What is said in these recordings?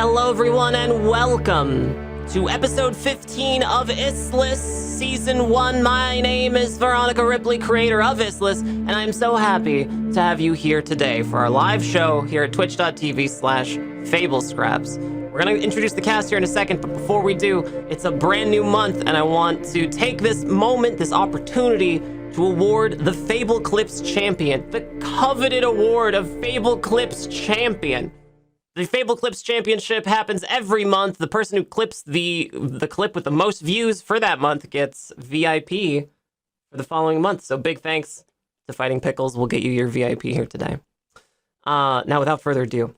Hello, everyone, and welcome to episode 15 of Istless Season 1. My name is Veronica Ripley, creator of Istless, and I'm so happy to have you here today for our live show here at twitch.tv/FableScraps. We're going to introduce the cast here in a second, but before we do, it's a brand new month, and I want to take this moment, this opportunity, to award the Fable Clips Champion, the coveted award of Fable Clips Champion. The Fable Clips Championship happens every month. The person who clips the clip with the most views for that month gets VIP for the following month. So big thanks to Fighting Pickles. We'll get you your VIP here today. Now, without further ado,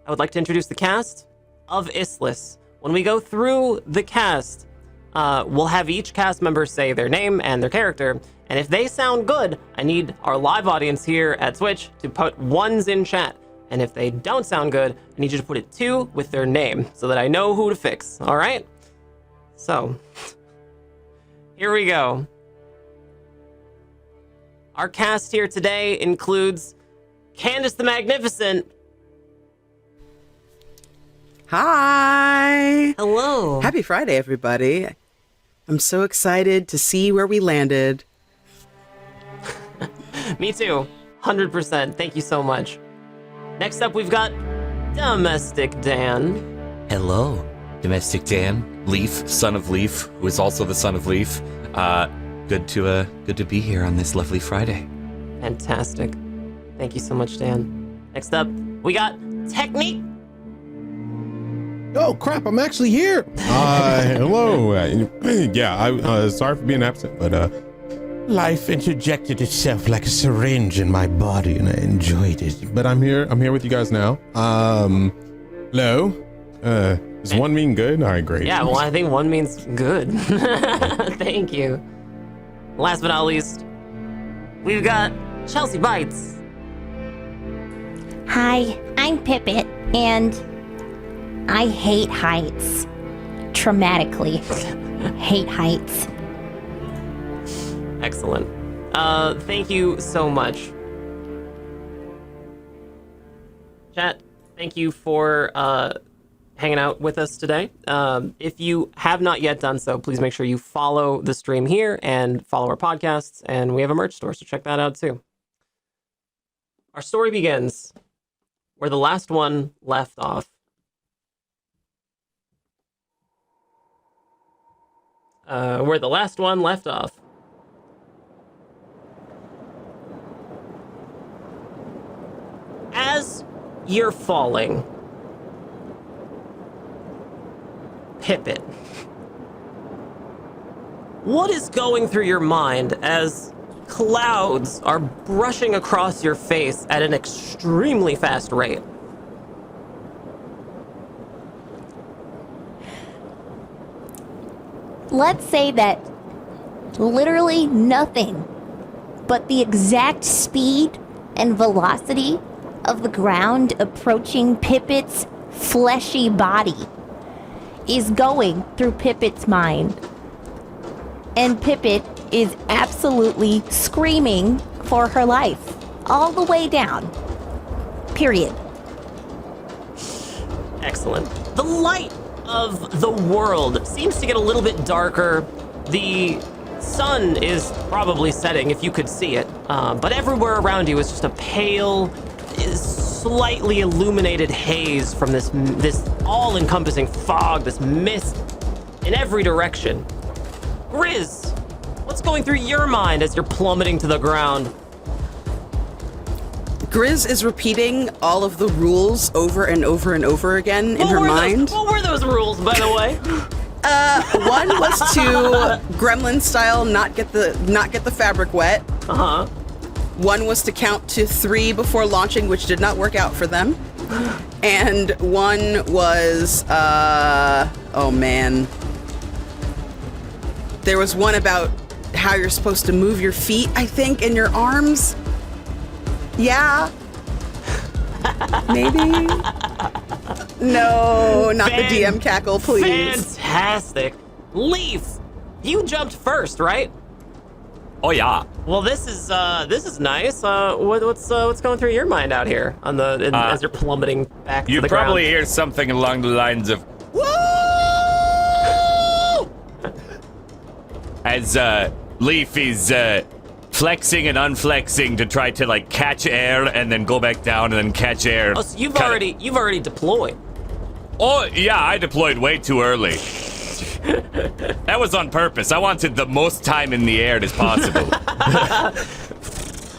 I would like to introduce the cast of Istless. When we go through the cast, we'll have each cast member say their name and their character. And if they sound good, I need our live audience here at Twitch to put ones in chat. And if they don't sound good, I need you to put it 2 with their name so that I know who to fix. All right? So, here we go. Our cast here today includes Candace the Magnificent. Hi! Hello. Happy Friday, everybody. I'm so excited to see where we landed. Me too. 100%. Thank you so much. Next up, we've got Domestic Dan. Hello, Domestic Dan, Leaf, son of Leaf, who is also the son of Leaf. Good to be here on this lovely Friday. Fantastic. Thank you so much, Dan. Next up, we got Technique. Oh crap! I'm actually here. Hello. Sorry for being absent, but life interjected itself like a syringe in my body, and I enjoyed it. But I'm here. I'm here with you guys now. Hello. Does one mean good? All right, great. Yeah, well, I think one means good. Thank you. Last but not least, we've got Chelsea Bites. Hi, I'm Pippet, and I hate heights. Traumatically hate heights. Excellent. Thank you so much. Chat, thank you for hanging out with us today. If you have not yet done so, please make sure you follow the stream here and follow our podcasts, and we have a merch store, so check that out too. Our story begins where the last one left off. As you're falling, Pippet, what is going through your mind as clouds are brushing across your face at an extremely fast rate? Let's say that literally nothing but the exact speed and velocity of the ground approaching Pippet's fleshy body is going through Pippet's mind. And Pippet is absolutely screaming for her life all the way down. Period. Excellent. The light of the world seems to get a little bit darker. The sun is probably setting, if you could see it, but everywhere around you is just a pale, slightly illuminated haze from this all-encompassing fog, this mist in every direction. Grizz, what's going through your mind as you're plummeting to the ground? Grizz is repeating all of the rules over and over and over again in her mind. What were those rules, by the way? One was to Gremlin style not get the fabric wet. Uh-huh. One was to count to 3 before launching, which did not work out for them. And one was oh man. There was one about how you're supposed to move your feet, I think, and your arms. Yeah. Maybe. No, not the DM cackle, please. Fantastic. Leaf, you jumped first, right? Oh yeah. Well, this is nice. What's going through your mind out here on as you're plummeting back to You the probably ground? hear something along the lines of "Woo!" as Leaf is flexing and unflexing to try to like catch air and then go back down and then catch air. Oh, so you've Kinda- already deployed. Oh yeah, I deployed way too early. That was on purpose. I wanted the most time in the air as possible.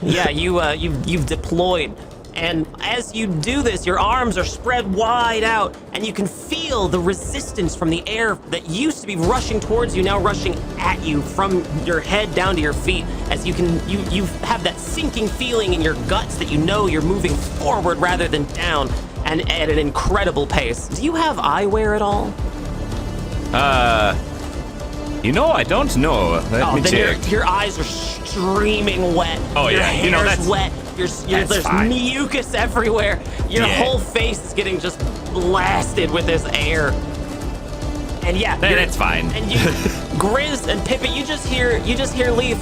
Yeah, you've deployed, and as you do this, your arms are spread wide out, and you can feel the resistance from the air that used to be rushing towards you, now rushing at you from your head down to your feet. As you have that sinking feeling in your guts that you know you're moving forward rather than down, and at an incredible pace. Do you have eyewear at all? I don't know. Let me then check. your eyes are streaming wet. Oh, your yeah, hair's that's- wet. There's fine. mucus everywhere. Your Yeah. whole face is getting just blasted with this air. And yeah, That's fine. And you, Grizz and Pippet, you just hear Leaf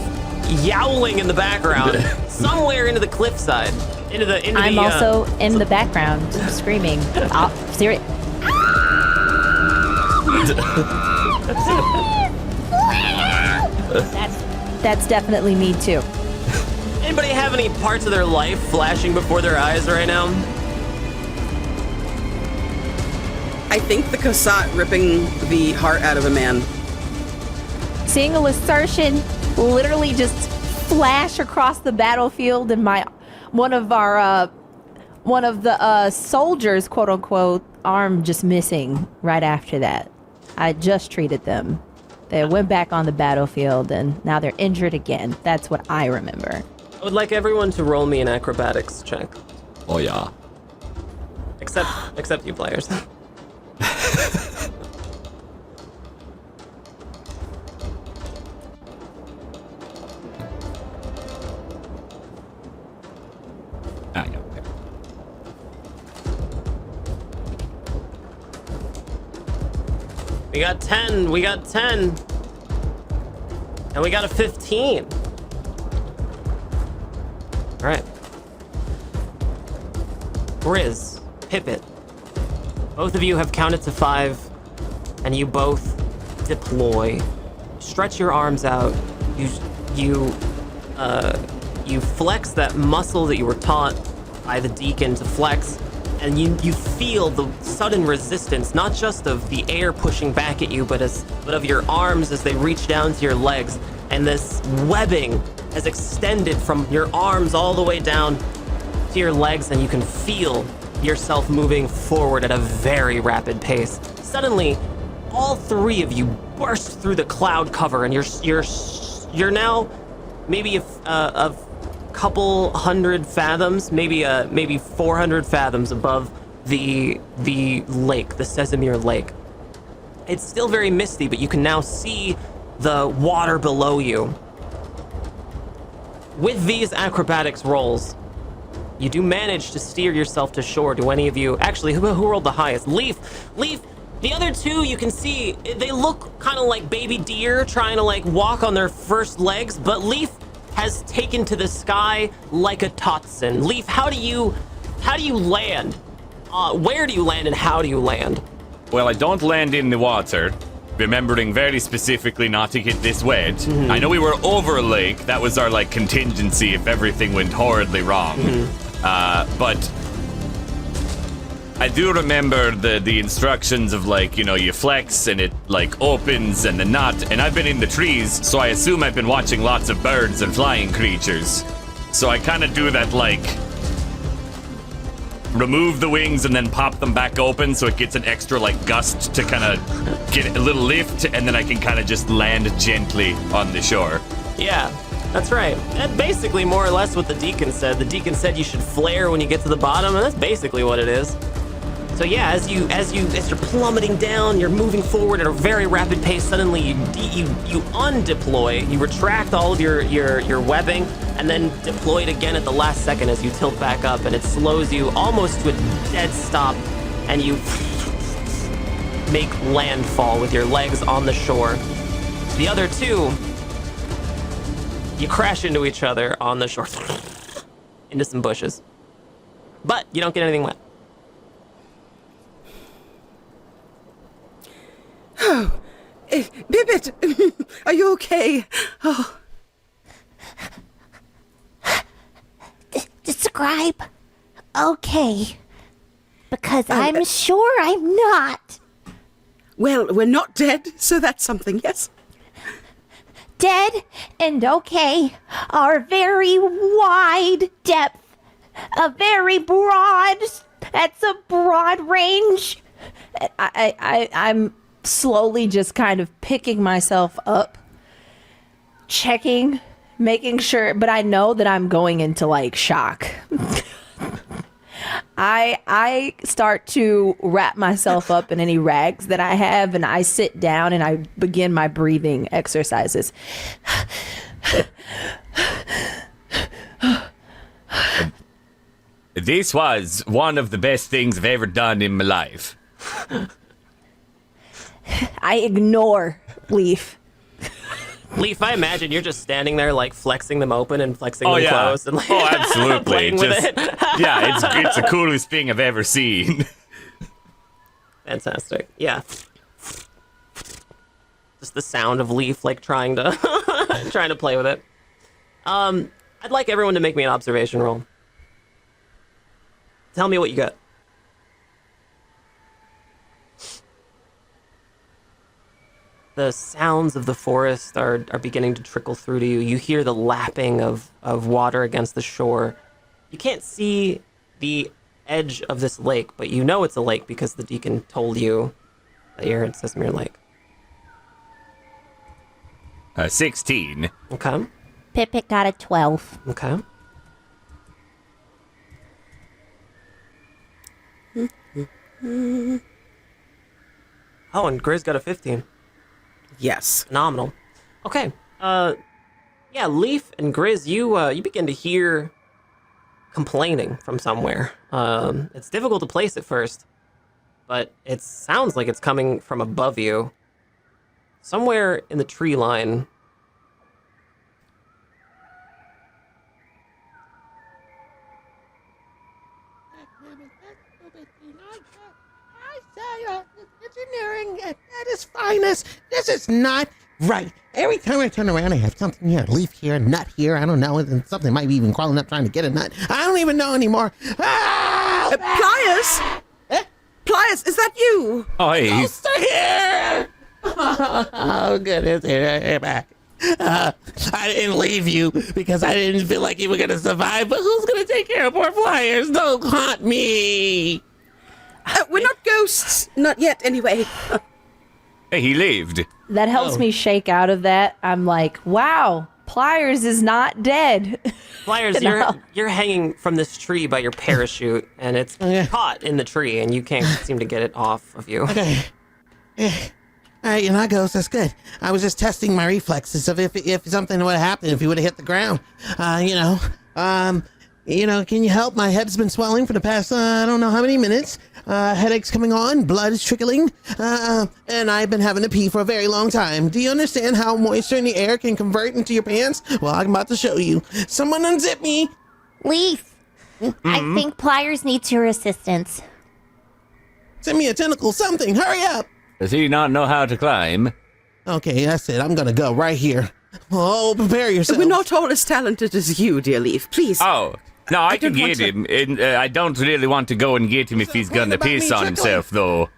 yowling in the background, somewhere into the cliffside, into I'm the. also in the background screaming. Serious. That's definitely me too. Anybody have any parts of their life flashing before their eyes right now? I think the Kasat ripping the heart out of a man. Seeing a Lacertian literally just flash across the battlefield, and one of the soldiers, quote unquote, arm just missing right after that. I just treated them. They went back on the battlefield and now they're injured again. That's what I remember. I would like everyone to roll me an acrobatics check, Oh yeah. except you players. Ah, yeah. Okay. We got 10. We got 10. And we got a 15. All right. Grizz, Pippet, both of you have counted to 5, and you both deploy. Stretch your arms out. You flex that muscle that you were taught by the deacon to flex, and you feel the sudden resistance, not just of the air pushing back at you, but of your arms as they reach down to your legs. And this webbing has extended from your arms all the way down to your legs, and you can feel yourself moving forward at a very rapid pace. Suddenly, all 3 of you burst through the cloud cover, and you're now maybe a couple hundred fathoms, maybe 400 fathoms above the lake, the Sesamir Lake. It's still very misty, but you can now see the water below you. With these acrobatics rolls, you do manage to steer yourself to shore. Do any of you... Actually, who rolled the highest? Leaf! The other 2, you can see, they look kind of like baby deer trying to like walk on their first legs, but Leaf has taken to the sky like a Totson. Leaf, how do you land? Where do you land and how do you land? Well, I don't land in the water, remembering very specifically not to get this wet. Mm-hmm. I know we were over a lake. That was our like contingency if everything went horridly wrong. Mm-hmm. But I do remember the instructions of like, you flex and it like opens and the knot. And I've been in the trees, so I assume I've been watching lots of birds and flying creatures. So I kind of do that like remove the wings and then pop them back open so it gets an extra like gust to kind of get a little lift, and then I can kind of just land gently on the shore. Yeah, that's right. That's basically more or less what the deacon said. The deacon said you should flare when you get to the bottom, and that's basically what it is. So yeah, as you're plummeting down, you're moving forward at a very rapid pace. Suddenly, you undeploy, you retract all of your webbing, and then deploy it again at the last second as you tilt back up, and it slows you almost to a dead stop, and you make landfall with your legs on the shore. The other 2, You crash into each other on the shore, into some bushes, but you don't get anything wet. Bibbit, are you okay? Oh, Describe okay. Because I'm sure I'm not. well, we're not dead, so that's something, yes? Dead and okay are very wide depth. A very broad, that's a broad range. I'm slowly just kind of picking myself up, checking, making sure, but I know that I'm going into like shock. I start to wrap myself up in any rags that I have, and I sit down and I begin my breathing exercises. This was one of the best things I've ever done in my life. I ignore Leaf. Leaf, I imagine you're just standing there, like flexing them open and flexing them yeah. closed, and like Absolutely. playing with Just- it. Yeah, it's the coolest thing I've ever seen. Fantastic. Yeah. Just the sound of Leaf like trying to trying to play with it. I'd like everyone to make me an observation roll. Tell me what you got. The sounds of the forest are beginning to trickle through to you. You hear the lapping of water against the shore. You can't see the edge of this lake, but you know it's a lake because the deacon told you that you're in Sismere Lake. 16. Okay. Pipit got a 12. Okay. Oh, and Grizz got a 15. Yes. Phenomenal. Okay. Yeah, Leaf and Grizz, you begin to hear complaining from somewhere. It's difficult to place at first, but it sounds like it's coming from above you. Somewhere in the tree line. I say, engineering at its finest. This is not right. Every time I turn around, I have something here, a leaf here, a nut here. I don't know, and something might be even crawling up trying to get a nut. I don't even know anymore. Ah! Pliers? Pliers, is that you? Oh, hey. Ghosts are here! Oh, goodness, you're back. I didn't leave you because I didn't feel like you were going to survive, but who's going to take care of poor Flyers? Don't haunt me. We're not ghosts. Not yet, anyway. Hey, he lived. That helps me shake out of that. I'm like, wow, Pliers is not dead. Flyers, No. you're hanging from this tree by your parachute, and it's yeah. caught in the tree, and you can't seem to get it off of you. Okay. All right, you're not ghost. That's good. I was just testing my reflexes of if something would have happened if you would have hit the ground. Can you help? My head's been swelling for the past I don't know how many minutes. Headache's coming on, blood is trickling, and I've been having to pee for a very long time. Do you understand how moisture in the air can convert into your pants? Well, I'm about to show you. Someone unzip me. Leaf, I think Pliers needs your assistance. Send me a tentacle, something. Hurry up. Does he not know how to climb? Okay, that's it. I'm gonna go right here. Oh, prepare yourself. We're not all as talented as you, dear Leaf. Please. Oh, no, I can don't want get him. And, I don't really want to go and get him if he's What gonna about me piss on trickling? himself, though.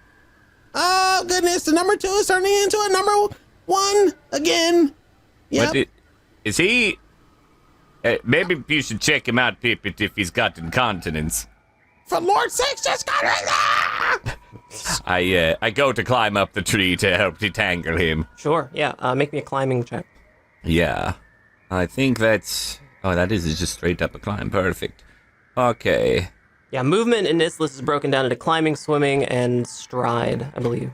Oh, goodness. The number 2 is turning into a number 1 again. Yep. But is he... maybe you should check him out, Pippet, if he's got incontinence. For Lord's sakes, just got rid of I go to climb up the tree to help detangle him. Sure, yeah. Make me a climbing check. Yeah. I think that's... Oh, that is just straight up a climb. Perfect. Okay. Yeah, movement in this list is broken down into climbing, swimming, and stride, I believe.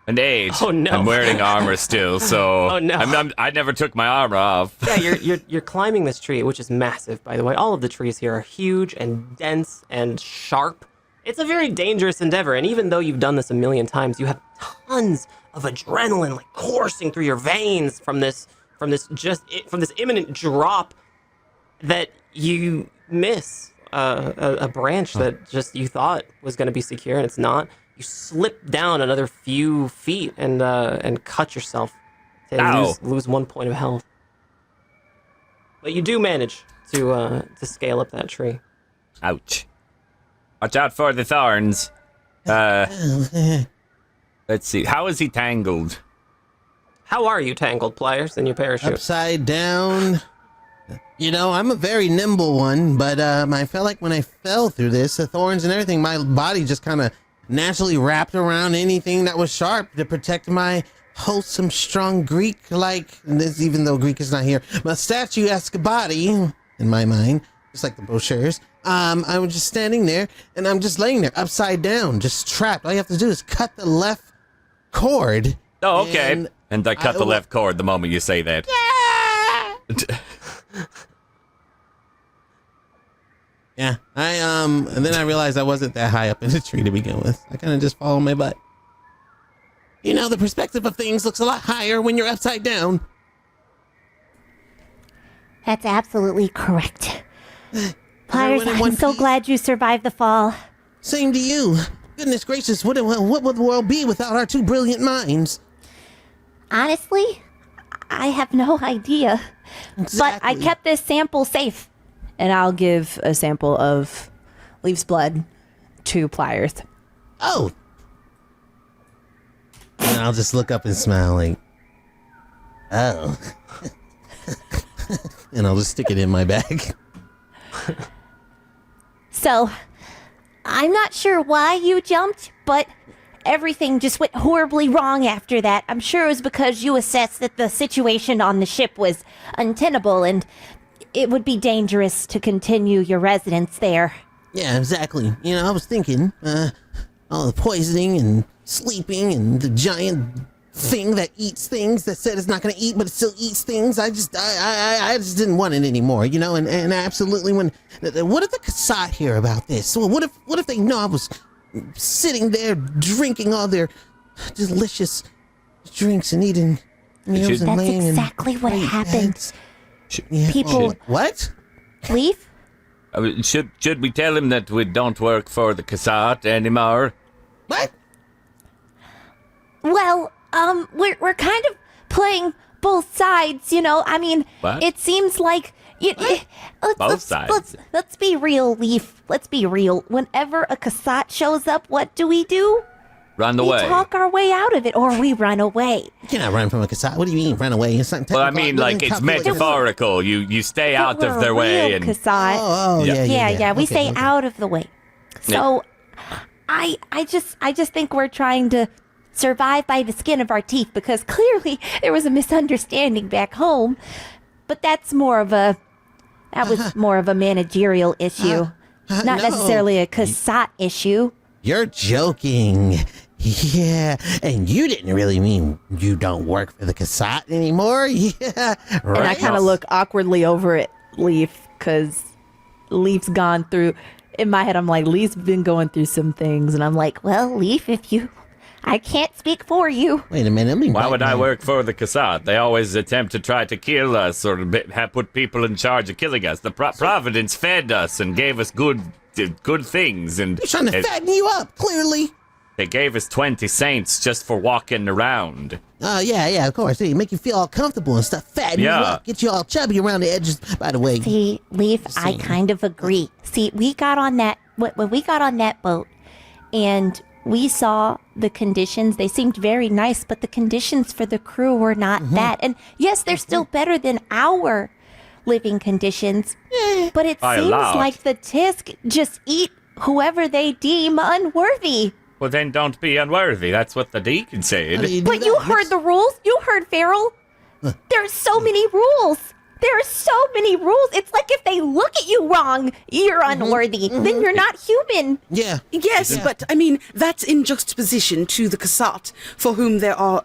An age. Oh, no. I'm wearing armor still, so... Oh, no. I never took my armor off. Yeah, you're climbing this tree, which is massive, by the way. All of the trees here are huge and dense and sharp. It's a very dangerous endeavor, and even though you've done this a million times, you have tons of adrenaline like coursing through your veins from this imminent drop that you miss a branch that just you thought was going to be secure and it's not. You slip down another few feet and cut yourself. Ow. Lose 1 point of health. But you do manage to scale up that tree. Ouch. Watch out for the thorns. Let's see. How is he tangled? How are you tangled, Pliers, in your parachute? Upside down. You know, I'm a very nimble one, but I felt like when I fell through this, the thorns and everything, my body just kind of naturally wrapped around anything that was sharp to protect my wholesome, strong Greek-like, even though Greek is not here, my statue-esque body, in my mind, just like the brochures. I was just standing there, and I'm just laying there, upside down, just trapped. All you have to do is cut the left cord. Oh, okay. And I cut the left cord the moment you say that. Yeah, and then I realized I wasn't that high up in the tree to begin with. I kind of just followed my butt. You know, the perspective of things looks a lot higher when you're upside down. That's absolutely correct. Pliers, Everyone in one I'm so piece. glad you survived the fall. Same to you. Goodness gracious, what would the world be without our two brilliant minds? Honestly, I have no idea. But I Exactly. kept this sample safe. And I'll give a sample of Leaf's blood to Pliers. Oh. And I'll just look up and smile like, oh. And I'll just stick it in my bag. So, I'm not sure why you jumped, but everything just went horribly wrong after that. I'm sure it was because you assessed that the situation on the ship was untenable and it would be dangerous to continue your residence there. Yeah, exactly. You know, I was thinking, all the poisoning and sleeping and the giant thing that eats things that said it's not going to eat, but it still eats things. I just didn't want it anymore, you know, and absolutely what if the Kasat hear about this? Well, what if they know I was sitting there drinking all their delicious drinks and eating meals and That's laying in exactly what great happened. beds? Yeah, People- what? Leaf? Should we tell him that we don't work for the Kasat anymore? What? Well, we're kind of playing both sides, you know. I mean, What? it seems like Both sides. Let's be real, Leaf. Let's be real. Whenever a Kasat shows up, what do? Run We away. talk our way out of it, or we run away. You cannot run from a Kasat. What do you mean, run away? It's not Well, I technical. mean, like, it's metaphorical. You stay out But of we're their way real and Kasat. Oh, Yeah. yeah. We Okay, stay okay. out of the way. So, I just think we're trying to survive by the skin of our teeth because clearly there was a misunderstanding back home. But that was more of a managerial issue, not no. necessarily a Kasat issue. You're joking. Yeah, and you didn't really mean you don't work for the Kasat anymore? Yeah, right. And I kind of look awkwardly over at Leaf because Leaf's gone through. In my head, I'm like, Leaf's been going through some things. And I'm like, Well, Leaf, I can't speak for you. Wait a minute. Let me why write would I my- work for the Kasat? They always attempt to try to kill us or put people in charge of killing us. The Providence fed us and gave us good things, and They're trying to fatten you up, clearly. they gave us 20 saints just for walking around. Yeah, of course. They make you feel all comfortable and stuff. Fatten you Yeah. up. Get you all chubby around the edges. By the way, See, Leaf, I kind of agree. See, we got on that when we got on that boat, and we saw the conditions. They seemed very nice, but the conditions for the crew were not that. And yes, they're still better than our living conditions. But it By a seems lot. like the Tisk just eat whoever they deem unworthy. Well, then don't be unworthy. That's what the deacon said. how do do But you that? heard the rules. You heard Farrell. There's so many rules. There are so many rules. It's like if they look at you wrong, you're unworthy. Then you're not human. Yeah. Yes, but I mean, that's in juxtaposition to the Kasat, for whom there are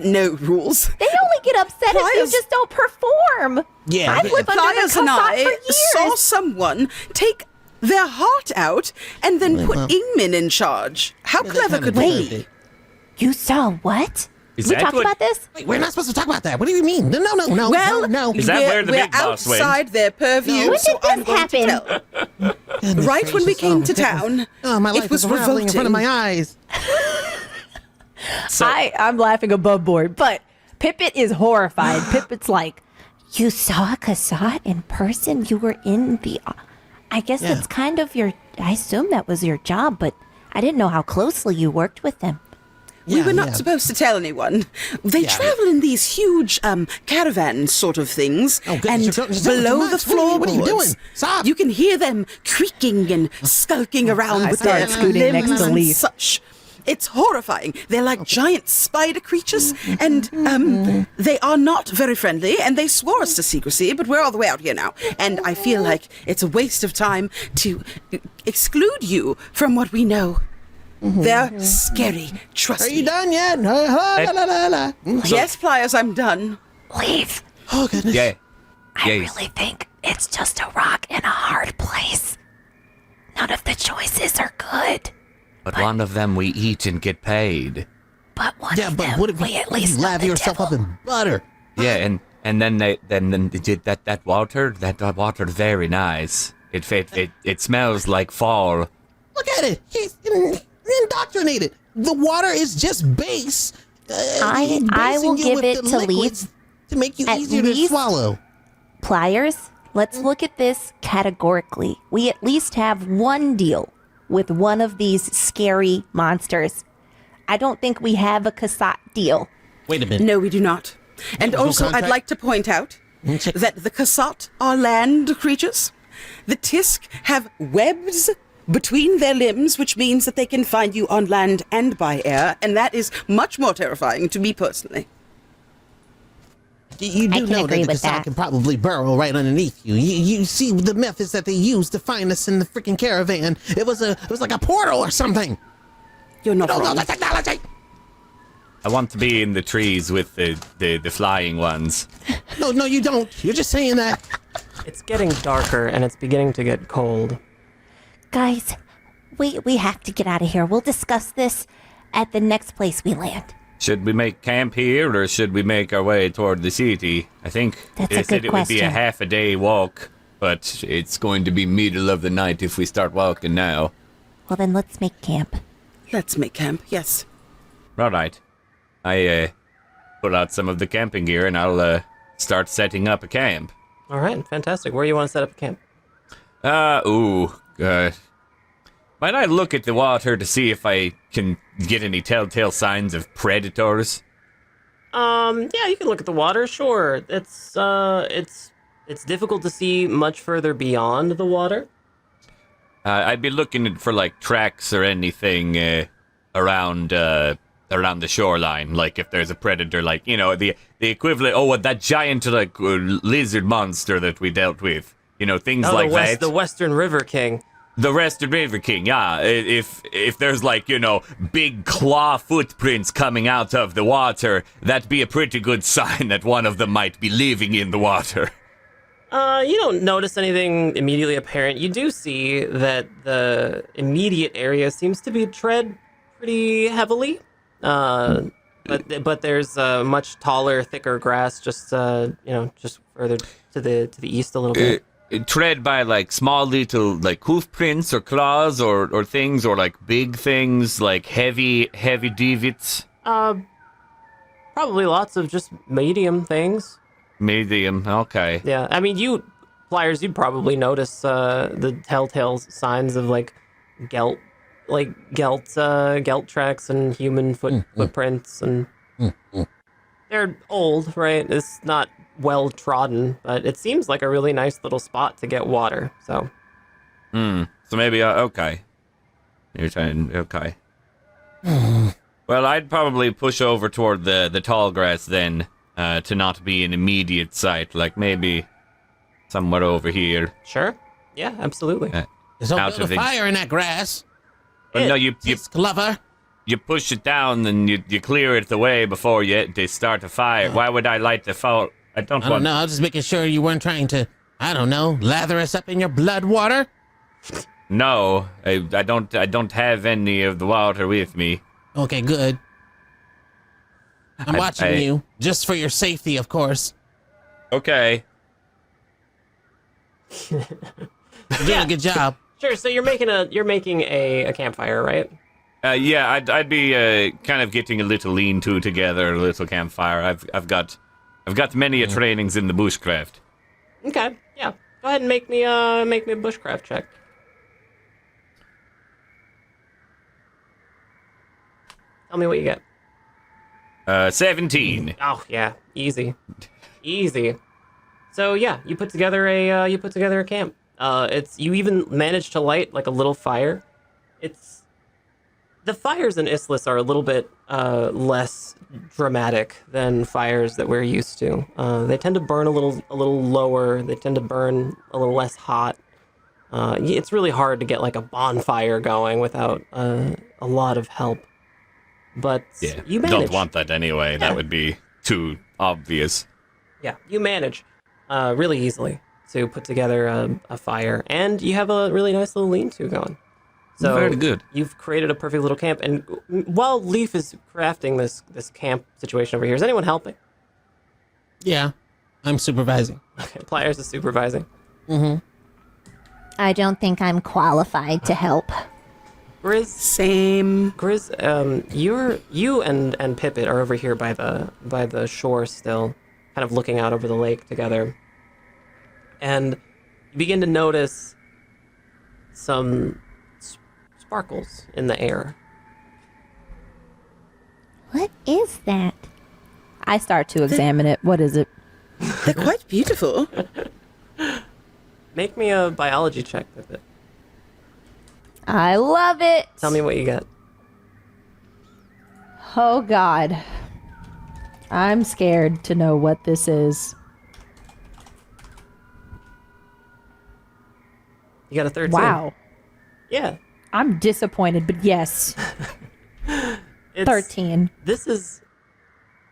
no rules. They only get upset if you Pliers- just don't perform. Yeah, I've but- lived under the Pliers and Kasat I for years. saw someone take their heart out and then put Ingmin in charge. How clever could Wait. we? You saw what? Is We that talked what- about this? Wait, we're not supposed to talk about that. What do you mean? No. Well, no. Is that we're, where the we're big boss went? outside their purview, When so did this I'm going to happen? tell. Goodness Right when we gracious. came to goodness. town, Oh, my life it was is unraveling in front of my revolting. eyes. So, I'm laughing above board, but Pippet is horrified. Pippet's like, You saw a Cassat in person? You were in the... I guess Yeah. it's kind of your... I assume that was your job, but I didn't know how closely you worked with them. We were not yeah. supposed to tell anyone. They travel in these huge caravan sort of things, Oh, goodness, and you're doing too below much. the floorboards, What are you doing? Stop. you can hear them creaking and skulking around I with their started scooting next limbs to and Leaf. such. It's horrifying. They're like giant spider creatures, and they are not very friendly, and they swore us to secrecy, but we're all the way out here now, and I feel like it's a waste of time to exclude you from what we know. They're scary, trust Are me. you done yet? La, la, la, la. Yes, Pliers, I'm done. Leave. Oh, goodness. yeah. I Yes. really think it's just a rock in a hard place. None of the choices are good, But one of them we eat and get paid. but one Yeah, of but them what if we at least you know lather the yourself devil. up in butter? Yeah, and then they did that water very nice. It smells like fall. Look at it. He's indoctrinated. The water is just base. I basing will you give with it the to liquids Leaf. to make you At easier to least- swallow. Pliers, let's look at this categorically. We at least have one deal with one of these scary monsters. I don't think we have a Cassat deal. Wait a minute. No, we do not. And There's no also, I'd contract? like to point out check. that the Cassat are land creatures. The Tisk have webs between their limbs, which means that they can find you on land and by air, and that is much more terrifying to me personally. You I do can know agree that the with Cassat that. can probably burrow right underneath you. You see the methods that they used to find us in the freaking caravan. It was like a portal or something. You're not Don't know wrong. the technology. I want to be in the trees with the flying ones. No, you don't. You're just saying that. It's getting darker and it's beginning to get cold. Guys, we have to get out of here. We'll discuss this at the next place we land. Should we make camp here or should we make our way toward the city? I think That's they a said good it would be a question. half a day walk, but it's going to be middle of the night if we start walking now. Well, then let's make camp. Let's make camp, yes. All right. I pull out some of the camping gear and I'll start setting up a camp. All right, fantastic. Where do you want to set up a camp? Might I look at the water to see if I can get any telltale signs of predators? Yeah, you can look at the water. Sure, it's difficult to see much further beyond the water. I'd be looking for like tracks or anything around the shoreline. Like if there's a predator, like the equivalent. Oh, that giant like lizard monster that we dealt with. Things like that. The Western River King. The Western River King, yeah. If there's like, big claw footprints coming out of the water, that'd be a pretty good sign that one of them might be living in the water. You don't notice anything immediately apparent. You do see that the immediate area seems to be tread pretty heavily. But there's much taller, thicker grass just just further to the east a little bit. Tread by like small little like hoof prints or claws or things or like big things like heavy divots. Probably lots of just medium things. Medium, okay. Yeah, I mean, Flyers, you'd probably notice the telltale signs of like gelt tracks and human footprints, and they're old, right? It's not well trodden, but it seems like a really nice little spot to get water. So, So maybe okay. You're saying okay. Well, I'd probably push over toward the tall grass then, to not be an immediate sight. Like maybe somewhere over here. sure, yeah, absolutely. There's no Out build of a the- fire in that grass. But no, you It's clever. you push it down and you clear it away before they start a fire. Why would I light the fire? I don't I want. don't know. I was just making sure you weren't trying to, I don't know, lather us up in your blood water. No, I don't have any of the water with me. Okay, good. I'm watching you, just for your safety, of course. Okay. You're doing a good job. Sure. So you're making a campfire, right? Yeah, I'd be kind of getting a little lean-to together, a little campfire. I've got many a trainings in the bushcraft. Okay. Yeah. Go ahead and make me a bushcraft check. Tell me what you get. 17. Oh yeah, easy. So yeah, you put together a camp. You even managed to light like a little fire. The fires in Islis are a little bit less dramatic than fires that we're used to. They tend to burn a little lower. They tend to burn a little less hot. It's really hard to get like a bonfire going without a lot of help. But Yeah, you manage. don't want that anyway. Yeah. That would be too obvious. Yeah, you manage really easily to put together a fire, and you have a really nice little lean-to going. So Very good. You've created a perfect little camp, and while Leaf is crafting this camp situation over here, is anyone helping? Yeah, I'm supervising. Okay, Pliers is supervising. I don't think I'm qualified to help. Grizz, Same. you and Pippet are over here by the shore still, kind of looking out over the lake together, and you begin to notice some sparkles in the air. What is that? I start to examine it. What is it? They're quite beautiful. Make me a biology check, Pippet. I love it. Tell me what you get. Oh God. I'm scared to know what this is. You got a 13. Wow. Yeah. I'm disappointed, but yes. It's, 13. This is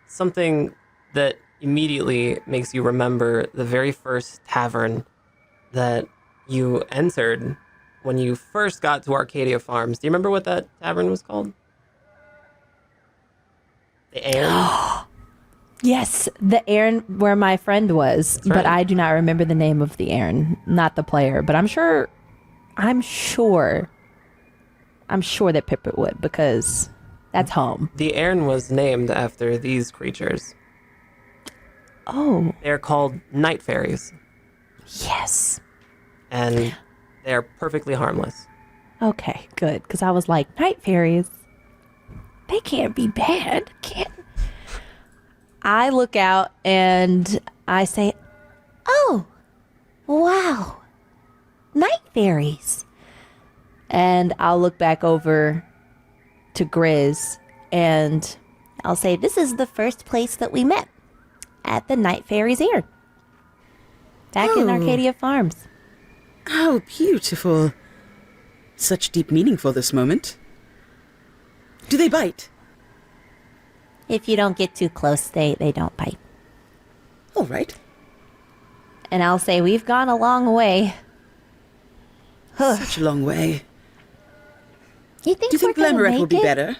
something that immediately makes you remember the very first tavern that you entered when you first got to Arcadia Farms. Do you remember what that tavern was called? The Airn? Yes, the Aaron where my friend was, right. but I do not remember the name of the Aaron, not the player, but I'm sure that Pippet would, because that's home. The Airn was named after these creatures. Oh, They're called night fairies, yes. and they're perfectly harmless. Okay, good, because I was like, night fairies, they can't be bad, can't. I look out and I say, Oh, wow. night fairies. And I'll look back over to Grizz and I'll say, this is the first place that we met. At the Night Fairies Ear. back in Oh. Arcadia Farms. How beautiful. Such deep meaning for this moment. Do they bite? If you don't get too close, they don't bite. All right. And I'll say, we've gone a long way. Such a long way. You think Do you think we're gonna Glamorette will make be it? better?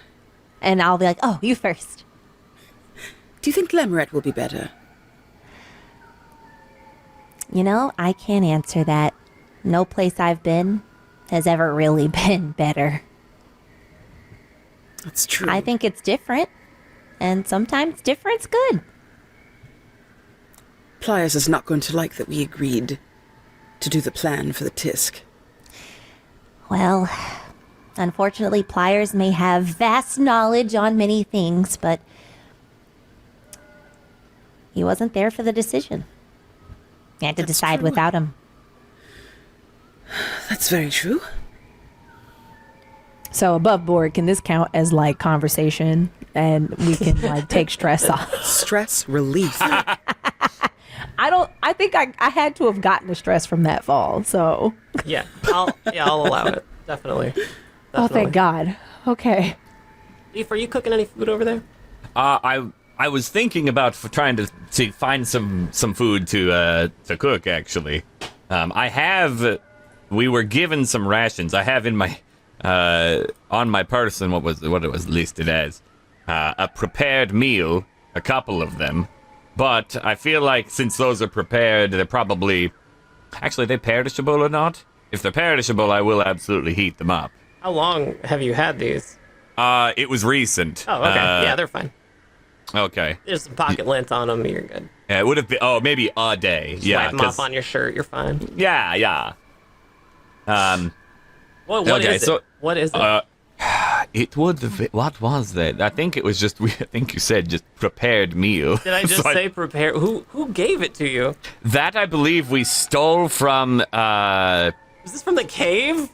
And I'll be like, oh, you first. Do you think Glamorette will be better? You know, I can't answer that. No place I've been has ever really been better. That's true. I think it's different. And sometimes different's good. Pliers is not going to like that we agreed to do the plan for the Tisk. Well, unfortunately, Pliers may have vast knowledge on many things, but he wasn't there for the decision. You had to That's decide true. without him. That's very true. So above board, can this count as like conversation and we can like take stress off? Stress relief. I think I had to have gotten the stress from that fall. So, Yeah, I'll allow it. Definitely. oh, thank God. Okay. Eve, are you cooking any food over there? I was thinking about trying to find some food to cook. Actually, I have we were given some rations. I have in my on my person what it was listed as a prepared meal, a couple of them. But I feel like since those are prepared, they're probably actually they perishable or not. If they're perishable, I will absolutely heat them up. How long have you had these? It was recent. Oh, okay. Yeah, they're fine. Okay. There's some pocket lint on them. You're good. Yeah, it would have been. Oh, maybe a day. Just yeah, wipe them off on your shirt. You're fine. yeah. What Okay, is it? so- What is it? It would have. What was that? I think it was just. I think you said just prepared meal. Did I just So say prepare? Who gave it to you? that? I believe we stole from. Is this from the cave?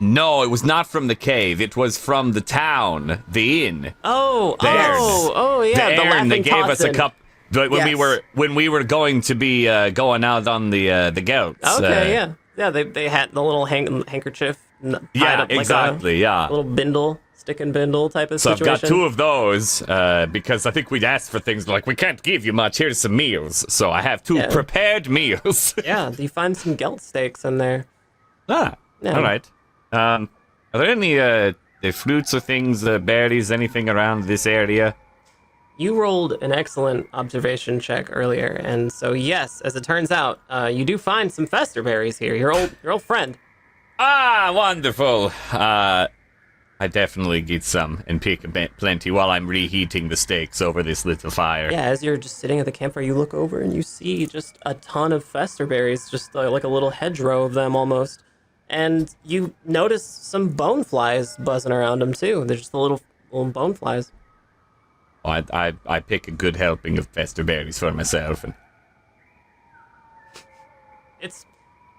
No, it was not from the cave. It was from the town, the inn. Oh, Theirs. oh, yeah. the The inn. laughing They gave us a Tossin. cup. But when Yes. we were going to be going out on the goats. Okay, yeah. They had the little handkerchief. Tied Yeah, up like exactly. Yeah. A little bindle, stick and bindle type of So I've situation. got two of those because I think we'd asked for things like, we can't give you much, here's some meals. So I have two Yeah. prepared meals. Yeah, you find some gelt steaks in there. Yeah. All right. Are there any the fruits or things, berries, anything around this area? You rolled an excellent observation check earlier, and so yes, as it turns out, you do find some fester berries here. Your old friend. Ah, wonderful. I definitely get some and pick plenty while I'm reheating the steaks over this little fire. Yeah, as you're just sitting at the campfire, you look over and you see just a ton of fester berries, just like a little hedgerow of them almost. And you notice some bone flies buzzing around them too. They're just the little bone flies. I pick a good helping of fester berries for myself. And It's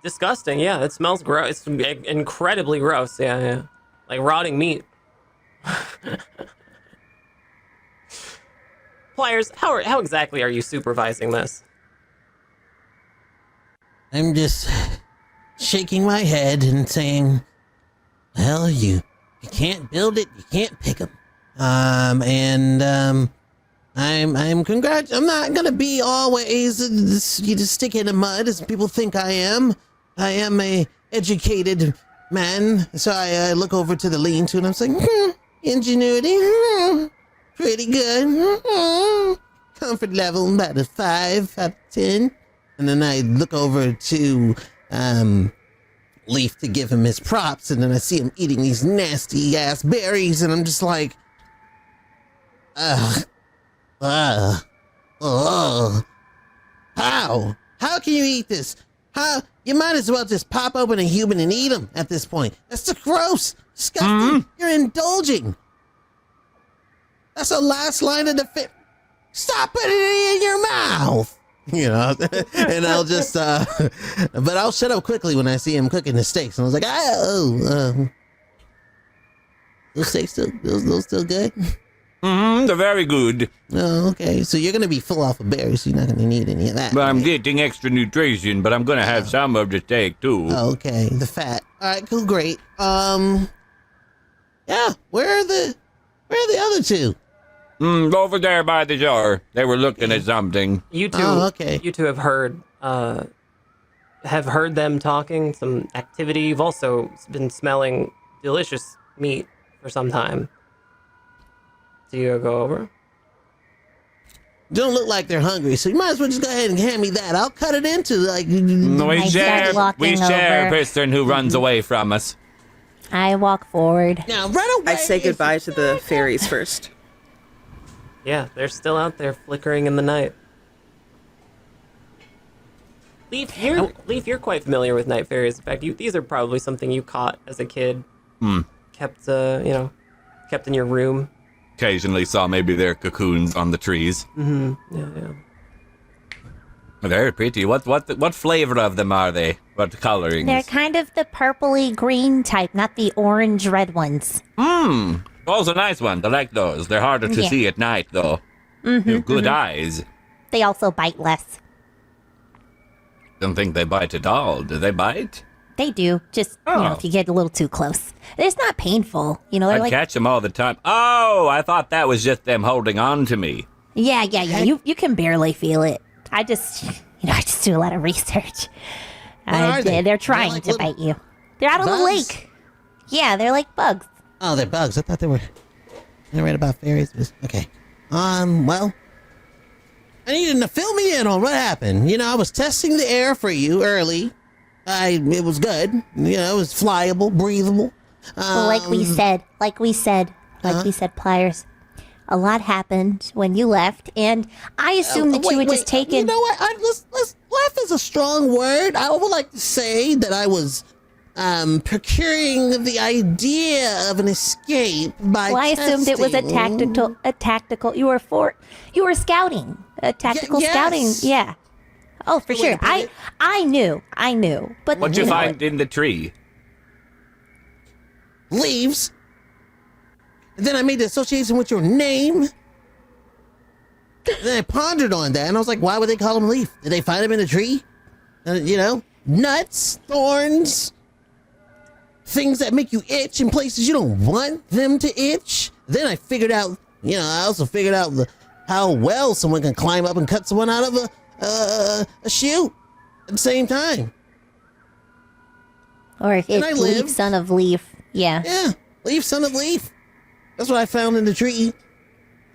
disgusting. Yeah, it smells gross. It's incredibly gross. Yeah. Like rotting meat. Pliers, how exactly are you supervising this? I'm just shaking my head and saying, well, you can't build it, you can't pick them. I'm not gonna be always you just stick in the mud as people think I am. I am a educated man, so I look over to the lean-to and I'm saying, ingenuity, pretty good. Comfort level about a 5 out of 10. And then I look over to Leaf to give him his props, and then I see him eating these nasty ass berries, and I'm just like, how can you eat this? How? You might as well just pop open a human and eat them at this point. That's just gross, disgusting. You're indulging. That's the last line of the fit. Stop putting it in your mouth. You know, and I'll just, but I'll shut up quickly when I see him cooking the steaks. And I was like, those steaks those still good? they're very good. Oh, okay. So you're gonna be full off of berries, so you're not gonna need any of that. But I'm right? getting extra nutrition, but I'm gonna have some of the steak too. Oh, okay, the fat. All right, cool, great. Yeah, where are the other two? Over there by the jar. They were looking at something. You two, Oh, okay. You two have heard them talking, some activity. You've also been smelling delicious meat for some time. Do you go over? Don't look like they're hungry, so you might as well just go ahead and hand me that. I'll cut it into like. We I share, start we walking share a over. person who runs away from us. I walk forward. Now run away. I say if- goodbye to the fairies first. Yeah, they're still out there flickering in the night. Leaf, you're quite familiar with night fairies. In fact, these are probably something you caught as a kid. Kept, kept in your room. Occasionally saw maybe their cocoons on the trees. Yeah. They're pretty. What flavor of them are they? What colorings? They're kind of the purpley green type, not the orange red ones. Those are nice ones. I like those. They're harder to Yeah. see at night, though. You have good eyes. They also bite less. Don't think they bite at all. Do they bite? They do, just if you get a little too close. It's not painful, they're I like, catch them all the time. Oh, I thought that was just them holding on to me. yeah. You can barely feel it. I just do a lot of research. What are they? They're trying They're like to little- bite you. They're out on the Bugs? lake. Yeah, they're like bugs. Oh, they're bugs. I thought they were. I read about fairies. Okay. Well, I needed to fill me in on what happened. You know, I was testing the air for you early. It was good. You know, it was flyable, breathable. Well, like we said, Pliers, a lot happened when you left, and I assumed that you had just taken. You know what? Let's left is a strong word. I would like to say that I was procuring the idea of an escape by. Well, I assumed it was a testing- tactical. You were scouting, a tactical yes. scouting. Yeah. Oh, for Good way sure. to put it. I knew. But What'd you know, find in the tree? Leaves. And then I made the association with your name. Then I pondered on that, and I was like, why would they call him Leaf? Did they find him in a tree? You know, nuts, thorns, things that make you itch in places you don't want them to itch. Then I figured out, you know, I also figured out how well someone can climb up and cut someone out of a shoe at the same time. Or I it's lived. Leaf, son of Leaf. Yeah. Yeah, Leaf, son of Leaf. That's what I found in the tree.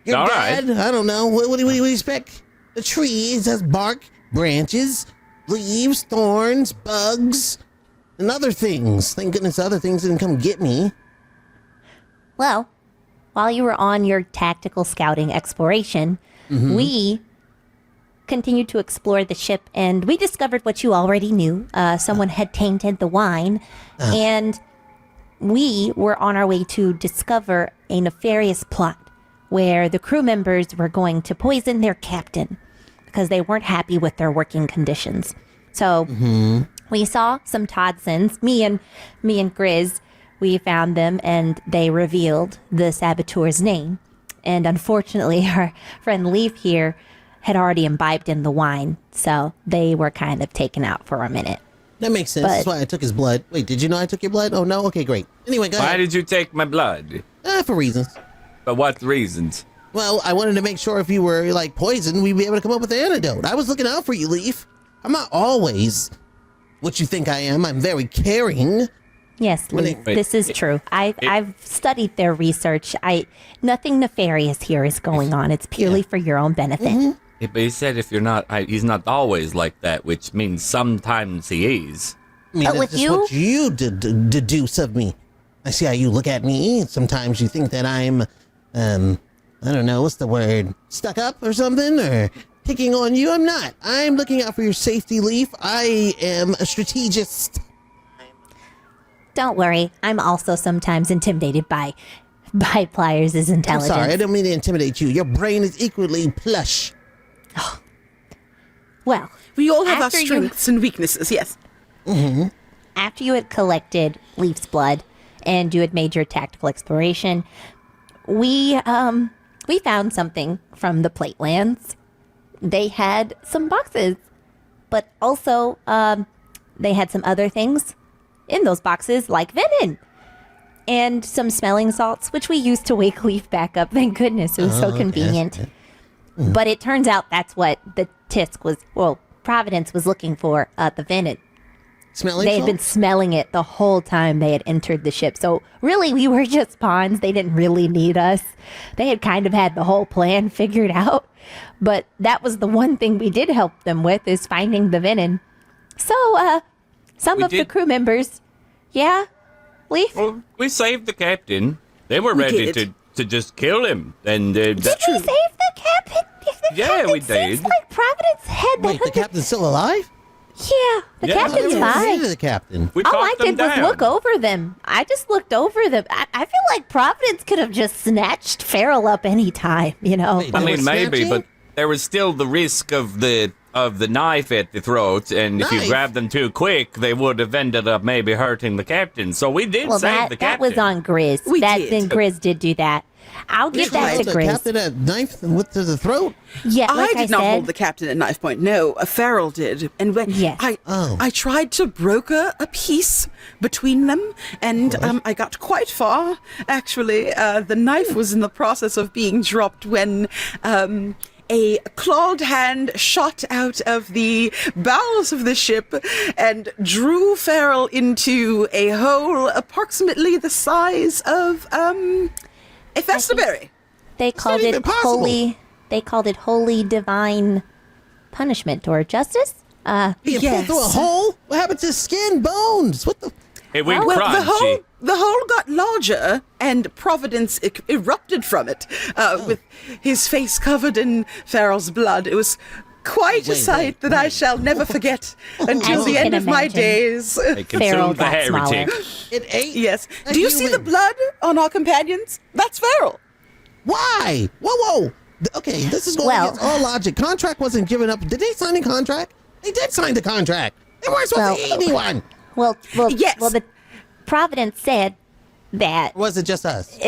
Your All dad, right. I don't know. What do you expect? The tree has bark, branches, leaves, thorns, bugs, and other things. Thank goodness other things didn't come get me. Well, while you were on your tactical scouting exploration, we continued to explore the ship, and we discovered what you already knew. Someone had tainted the wine, and we were on our way to discover a nefarious plot where the crew members were going to poison their captain because they weren't happy with their working conditions. So we saw some Todsons, me and Grizz. We found them, and they revealed the saboteur's name. And unfortunately, our friend Leaf here had already imbibed in the wine, so they were kind of taken out for a minute. That makes sense. That's why I took his blood. Wait, did you know I took your blood? Oh, no? Okay, great. Anyway, go Why ahead. did you take my blood? For reasons. For what reasons? Well, I wanted to make sure if you were, like, poisoned, we'd be able to come up with an antidote. I was looking out for you, Leaf. I'm not always what you think I am. I'm very caring. Yes, When Leaf, it- this is true. I've studied their research. Nothing nefarious here is going on. It's purely for your own benefit. But he said if you're not, he's not always like that, which means sometimes he is. I mean, But that's with just you? what you deduce of me. I see how you look at me. Sometimes you think that I'm, I don't know, what's the word? Stuck up or something? Or picking on you? I'm not. I'm looking out for your safety, Leaf. I am a strategist. Don't worry, I'm also sometimes intimidated by Pliers' I'm intelligence. sorry, I don't mean to intimidate you. Your brain is equally plush. Well, We all have our After you- strengths and weaknesses, yes. after you had collected Leaf's blood and you had made your tactical exploration, we found something from the Platelands. They had some boxes, but also they had some other things in those boxes, like venom and some smelling salts, which we used to wake Leaf back up. Thank goodness, it was so convenient. But it turns out that's what the Tisk was. Well, Providence was looking for, the venom. Smelling They had salt? been smelling it the whole time they had entered the ship. So really, we were just pawns. They didn't really need us. They had kind of had the whole plan figured out. But that was the one thing we did help them with, is finding the venom. So some We of the did- crew members, yeah, Leaf? Well, we saved the captain. They were We ready did. to just kill him. And Did we save the captain? The Yeah, captain we seems did. like Providence had that. Wait, the captain's still alive? Yeah, the Yeah. captain's I never fine. rid of the captain. we All I talked them did was down. look over them. I just looked over them. I feel like Providence could have just snatched Farrell up any time, you know? Wait, I They were mean, maybe, snatching? but there was still the risk of the knife at the throat, and if you Knife? grabbed them too quick, they would have ended up maybe hurting the captain. So we did Well, save the that captain. was on Grizz. We that did. Then Grizz did do that. I'll give that to the Grizz. captain a knife with to the throat? Yeah, like I did not said, hold the captain at knife point. No, Farrell did. And when Yes. I tried to broker a peace between them, and I got quite far. Actually, the knife was in the process of being dropped when a clawed hand shot out of the bowels of the ship and drew Farrell into a hole approximately the size of a festaberry. They called not it even possible. holy. They called it holy divine punishment or justice. Being Yes. pulled through a hole? What happened to skin, bones? What the? It went Well, crunchy. the hole got larger, and Providence erupted from it, with his face covered in Farrell's blood. It was quite a Wait, sight that I shall never forget until As the you end can of my imagine. days. It Feral consumed the got smaller. heretic. It ate. Yes. a Do you see the human. blood on our companions? That's Farrell. Why? Whoa. Okay, this is going Well- against all logic. Contract wasn't given up. Did they sign a contract? They did sign the contract. They weren't supposed to eat anyone. Well, Yes. well, the Providence said that Or was it just us?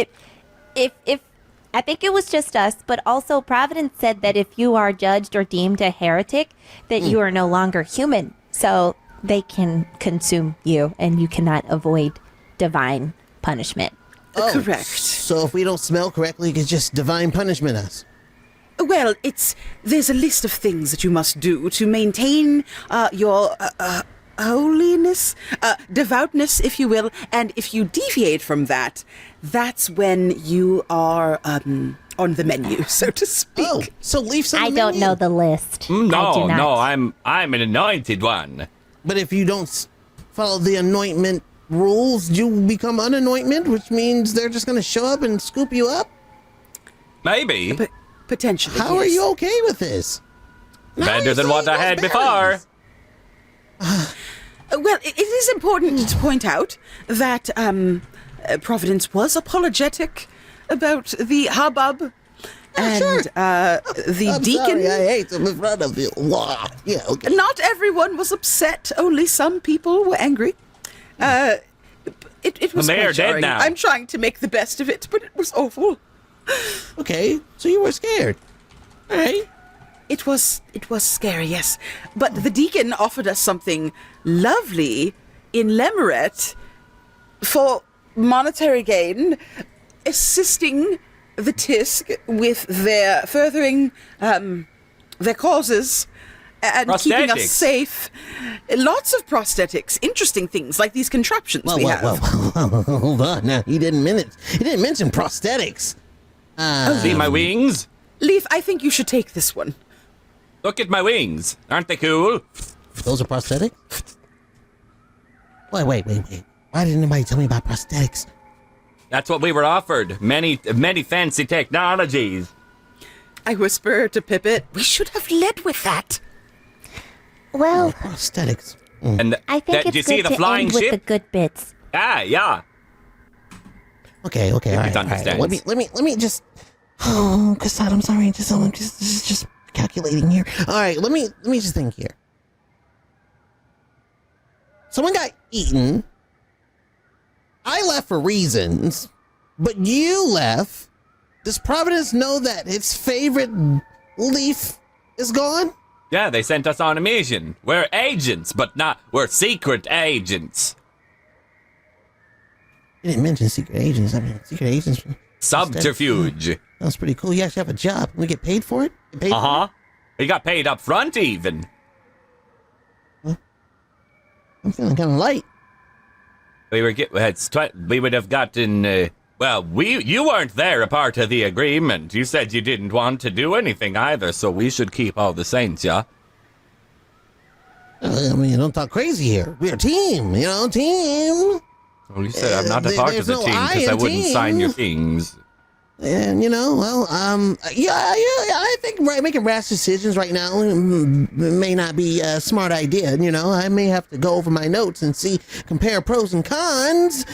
if I think it was just us, but also Providence said that if you are judged or deemed a heretic, that you are no longer human, so they can consume you, and you cannot avoid divine punishment. Correct. So if we don't smell correctly, it's just divine punishment us. Well, there's a list of things that you must do to maintain your holiness, devoutness, if you will, and if you deviate from that, that's when you are on the menu, so to speak. Oh, so Leaf's on I the don't menu. know the list. I do No, not. no, I'm an anointed one. But if you don't follow the anointment rules, you become unanointment, which means they're just going to show up and scoop you up. Maybe. But potentially. How are yes. you okay with this? Better than what I had before. Well, it is important to point out that Providence was apologetic about the hubbub, and sure. The I'm deacon. sorry, I hate them in front of you. Wah. Yeah, okay. Not everyone was upset. Only some people were angry. It was The mayor quite dead jarring. now. I'm trying to make the best of it, but it was awful. Okay, so you were scared. All right. It was scary, yes. But the deacon offered us something lovely in Lemeret for monetary gain, assisting the Tisk with their furthering their causes and keeping us Prosthetics. safe. Lots of prosthetics, interesting things like these contraptions we have. Hold on. Now, he didn't mention prosthetics. See my wings? Leaf, I think you should take this one. Look at my wings. Aren't they cool? Those are prosthetics? Wait. Why didn't anybody tell me about prosthetics? That's what we were offered. Many fancy technologies. I whisper to Pippet, we should have led with that. Well, Prosthetics. And I think do you it's see good the to flying end with ship? the good bits. Yeah. Okay, all right. understands. Let me just. Oh, Cassad, I'm sorry. Just calculating here. All right, let me just think here. Someone got eaten. I left for reasons, but you left. Does Providence know that its favorite leaf is gone? Yeah, they sent us on a mission. We're agents, but we're secret agents. You didn't mention secret agents. I mean, secret agents. Subterfuge. That's pretty cool. You actually have a job. We get paid for it? Get paid for it? Uh-huh. We got paid up front even. I'm feeling kind of light. We would have gotten you weren't there a part of the agreement. You said you didn't want to do anything either, so we should keep all the saints, yeah? I mean, don't talk crazy here. We're a team, team. Well, you said I'm not a part of there's the no team I because I in wouldn't team. sign your things. And I think making rash decisions right now may not be a smart idea. I may have to go over my notes and compare pros and cons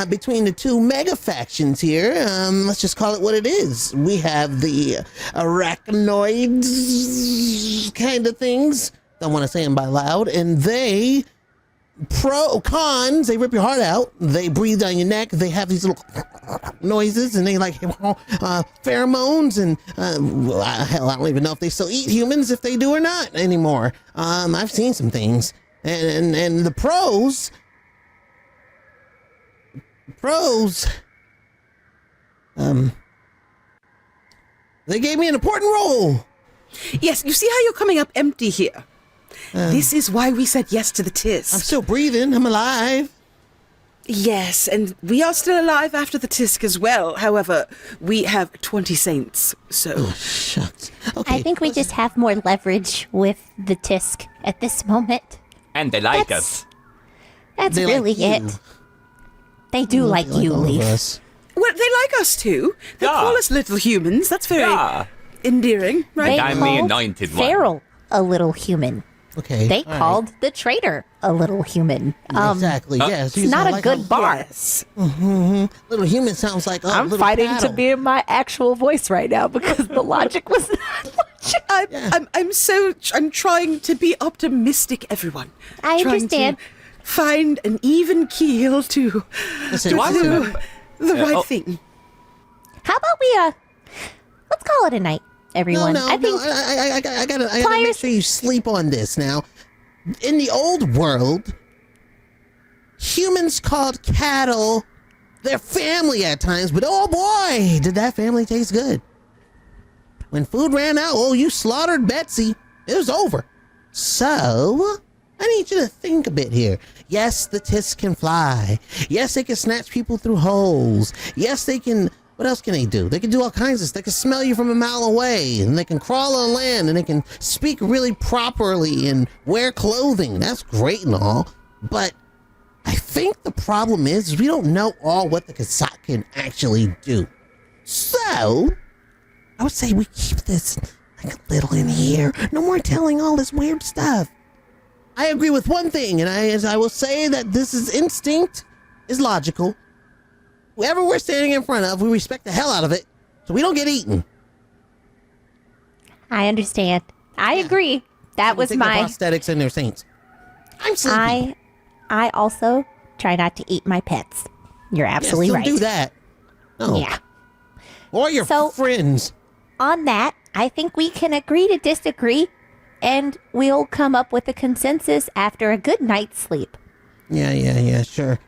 between the two mega factions here. Let's just call it what it is. We have the arachnoids kind of things. Don't want to say them by loud, and they. Cons, they rip your heart out. They breathe down your neck. They have these little noises, and they like pheromones. And hell, I don't even know if they still eat humans, if they do or not anymore. I've seen some things, and the pros, they gave me an important role Yes, you see how you're coming up empty here? This is why we said yes to the tisk. I'm still breathing. I'm alive. Yes, and we are still alive after the tisk as well. However, we have 20 saints, so... Shucks. Okay. I think we just have more leverage with the Tisk at this moment. And they like That's- us. That's They like really you. it. They do like They you, all of Leaf. us. Well, they like us too. They Yeah. call us little humans. That's very Yeah. endearing, right? They I'm the called anointed one. Farrell a little human. Okay. They all right. called the traitor a little human. Exactly. Yes. It's not a good bar. Yes. Little human sounds like I'm little fighting cattle. to be in my actual voice right now because the logic was not logic. I'm trying to be optimistic, everyone. I Trying understand. to find an even keel to Listen, do the right oh. thing. How about we let's call it a night, everyone. No, I think I gotta make Pliers- sure you sleep on this now. In the old world, humans called cattle their family at times, but oh boy, did that family taste good. When food ran out, oh, you slaughtered Betsy. It was over. So, I need you to think a bit here. Yes, the tisk can fly. Yes, they can snatch people through holes. Yes, they can... What else can they do? They can do all kinds of stuff. They can smell you from a mile away, and they can crawl on land, and they can speak really properly and wear clothing. That's great and all, but I think the problem is we don't know all what the Kasat can actually do. So, I would say we keep this like a little in here. No more telling all this weird stuff. I agree with one thing, and I will say that this is instinct is logical. Whoever we're standing in front of, we respect the hell out of it, so we don't get eaten. I understand. I agree. That was Take their my prosthetics and their saints. I'm sleepy. I also try not to eat my pets. You're absolutely Yes, right. don't do that. No. Yeah. Or your So- friends. On that, I think we can agree to disagree and we'll come up with a consensus after a good night's sleep. Yeah, sure.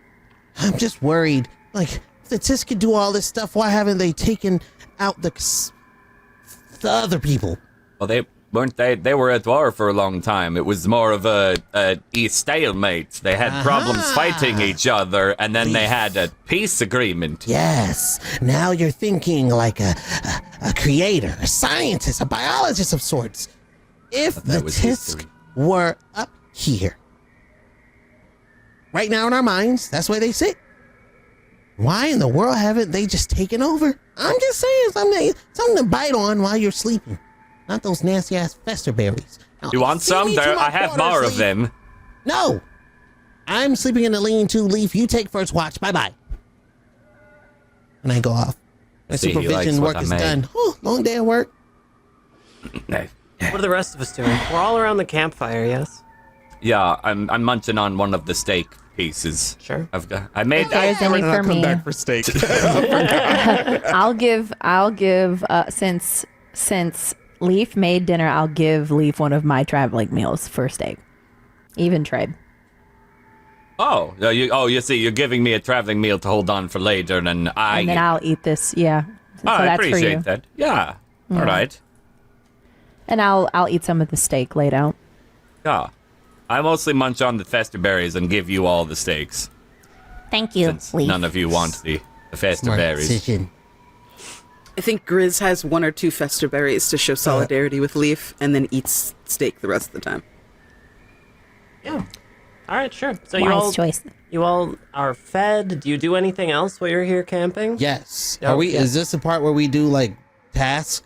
I'm just worried. Like, if the Tisk could do all this stuff, why haven't they taken out the other people? Well, they weren't. They were at war for a long time. It was more of a stalemate. They had problems fighting each other, and then they had a peace agreement. Yes. Now you're thinking like a creator, a scientist, a biologist of sorts. If the that was Tisk history. were up here, right now in our minds, that's where they sit. Why in the world haven't they just taken over? I'm just saying something to bite on while you're sleeping. Not those nasty ass fester berries. Now, You want see some? me to There, my I have quarters, more of Leaf. them. No. I'm sleeping in the lean-to, Leaf. You take first watch. Bye-bye. And I go off. My See, he likes supervision what work I is made. done. Whew, long day of work. What are the rest of us doing? We're all around the campfire, yes? Yeah, I'm munching on one of the steak pieces. Sure. I made. There's any for me. for steak. I'll give since Leaf made dinner, I'll give Leaf one of my traveling meals for steak. Even trade. You see, you're giving me a traveling meal to hold on for later, and And then I I'll eat this, yeah. So I that's for you. appreciate that. Yeah. All right. And I'll eat some of the steak laid out. Yeah. I mostly munch on the fester berries and give you all the steaks, Thank you, since Leaf. none of you want the fester Smart berries. decision. I think Grizz has one or two fester berries to show solidarity with Leaf, and then eats steak the rest of the time. Yeah. All right, sure. So Wise choice. you all are fed. Do you do anything else while you're here camping? Yes. Oh, Are we? yeah. Is this the part where we do like tasks?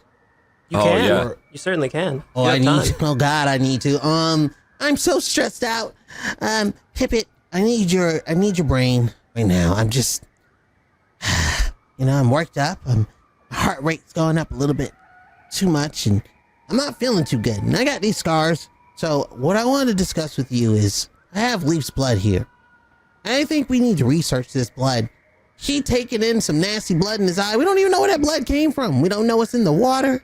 You Oh, can. yeah. You certainly can. Oh, You I have need. time. Oh God, I need to. I'm so stressed out. Pippet, I need your brain right now. I'm just, I'm worked up. My heart rate's going up a little bit too much, and I'm not feeling too good. And I got these scars. So what I want to discuss with you is, I have Leaf's blood here. I think we need to research this blood. She taking in some nasty blood in his eye. We don't even know where that blood came from. We don't know what's in the water.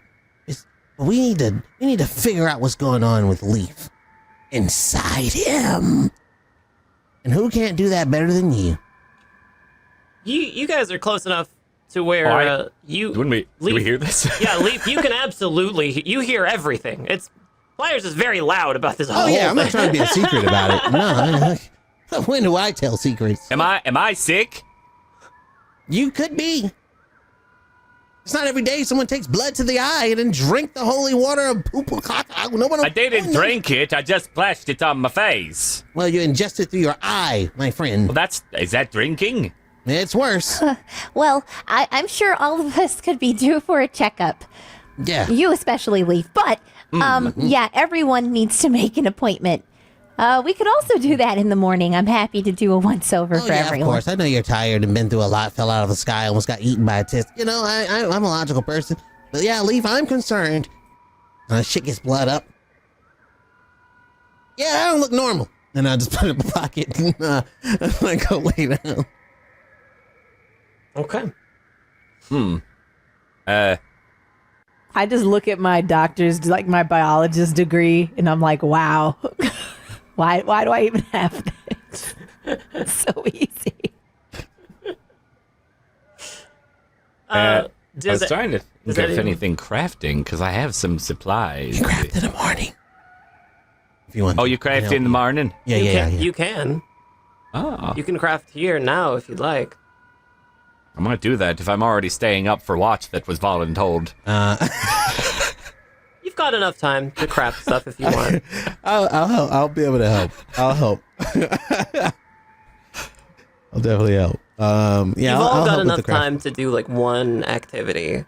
But we need to figure out what's going on with Leaf inside him. And who can't do that better than you? You guys are close enough to where Alright. you. Did we hear this? Yeah, Leaf, you can absolutely. You hear everything. Pliers is very loud about this Oh whole yeah, I'm thing. not trying to be a secret about it. No, when do I tell secrets? Am I sick? You could be. It's not every day someone takes blood to the eye and then drink the holy water of poople caca. No one. I didn't drink it. I just splashed it on my face. Well, you ingest it through your eye, my friend. Well, is that drinking? It's worse. Well, I'm sure all of us could be due for a checkup. Yeah. You especially, Leaf. But, yeah, everyone needs to make an appointment. We could also do that in the morning. I'm happy to do a once-over for yeah, everyone. of course. I know you're tired and been through a lot, fell out of the sky, almost got eaten by a tisk. You know, I'm a logical person. But yeah, Leaf, I'm concerned. Shit gets blood up. Yeah, I don't look normal. And I just put it in my pocket and I go lay down. Okay. I just look at my doctor's, like my biologist degree, and I'm like, wow, why do I even have this? It's so easy. I Does was it- trying to does think that of even- anything crafting because I have some supplies. Craft in the morning. If you want. Oh, you craft in the morning? Yeah, you yeah, can, yeah. You can. Oh, You can craft here now if you'd like. I might do that if I'm already staying up for watch that was voluntold. You've got enough time to craft stuff if you want. I'll help. I'll be able to help. I'll help. I'll definitely help. Yeah, You've I'll all got help with enough the craft. time to do like one activity.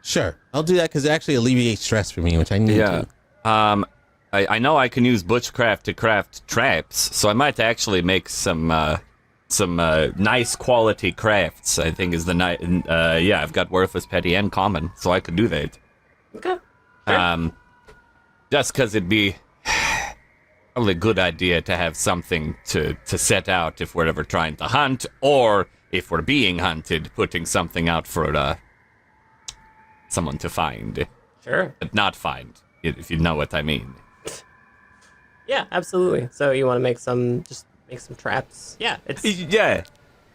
Sure, I'll do that because it actually alleviates stress for me, which I need Yeah. to. I know I can use bushcraft to craft traps, so I might actually make some nice quality crafts. I think is the night. Yeah, I've got worthless, petty, and common, so I could do that. Okay. Sure. Just because it'd be probably a good idea to have something to set out if we're ever trying to hunt, or if we're being hunted, putting something out for someone to find, Sure. but not find, if you know what I mean. Yeah, absolutely. So you want to make some traps? Yeah, it's Yeah.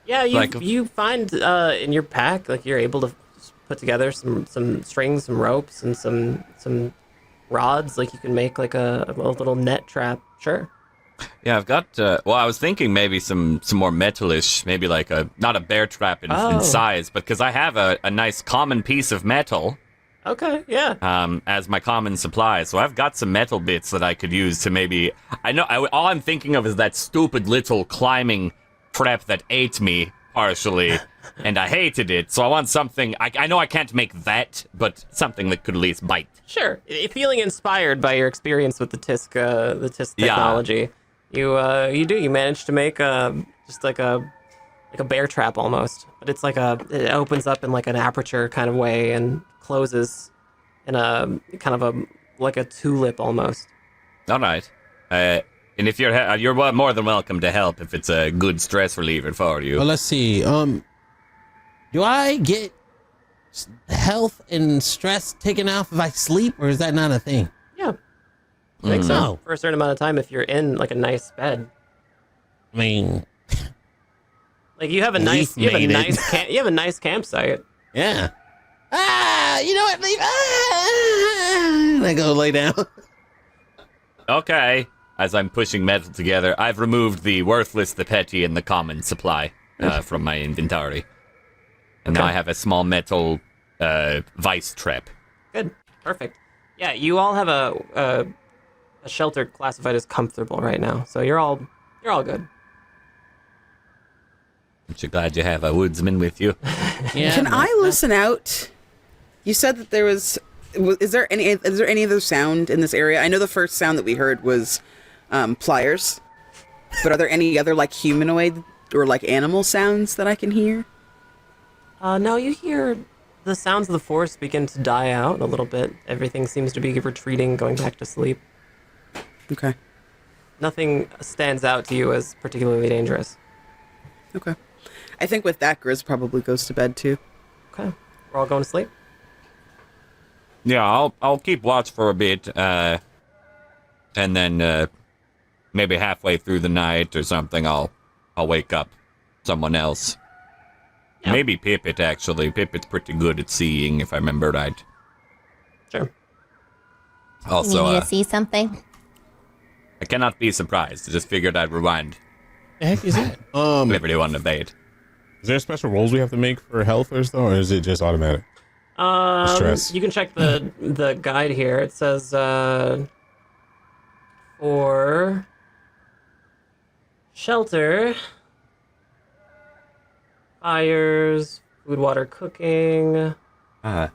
yeah. like- You find in your pack like you're able to just put together some strings, some ropes, and some rods. Like you can make like a little net trap. Sure. Yeah, I've got. Well, I was thinking maybe some more metalish, maybe like not a bear trap in Oh. size, but because I have a nice common piece of metal Okay. Yeah. as my common supply, so I've got some metal bits that I could use to maybe. All I'm thinking of is that stupid little climbing trap that ate me partially, and I hated it. So I want something. I know I can't make that, but something that could at least bite. Sure. Feeling inspired by your experience with the Tisk Yeah. technology, you manage to make just like a bear trap almost, but it's like it opens up in like an aperture kind of way and closes in a kind of like a tulip almost. All right. And if you're more than welcome to help if it's a good stress reliever for you. Well, let's see. Do I get health and stress taken off if I sleep, or is that not a thing? Yeah. I think so. No. For a certain amount of time if you're in like a nice bed. I mean, Like you have a Leaf nice you have a made it. nice you have a nice campsite. yeah. You know what? Leave. And I go lay down. Okay. As I'm pushing metal together, I've removed the worthless, the petty, and the common supply from my inventory. And now I have a small metal vice trap. Good. Perfect. Yeah, you all have a shelter classified as comfortable right now. So you're all good. Aren't you glad you have a woodsman with you? Yeah. Can I listen out? You said that there was. Is there any other sound in this area? I know the first sound that we heard was pliers, but are there any other like humanoid or like animal sounds that I can hear? No, you hear the sounds of the forest begin to die out a little bit. Everything seems to be retreating, going back to sleep. Okay. Nothing stands out to you as particularly dangerous. Okay. I think with that, Grizz probably goes to bed too. Okay. We're all going to sleep? Yeah, I'll keep watch for a bit, and then maybe halfway through the night or something, I'll wake up someone else. Yeah. Maybe Pippet, actually. Pippet's pretty good at seeing, if I remember right. Sure. You Also, need me to see something? I cannot be surprised. I just figured I'd rewind The heck is that? everyone debate. Is there special rolls we have to make for health or so, or is it just automatic? Stress. You can check the guide here. It says for shelter, fires, food, water, cooking. Uh,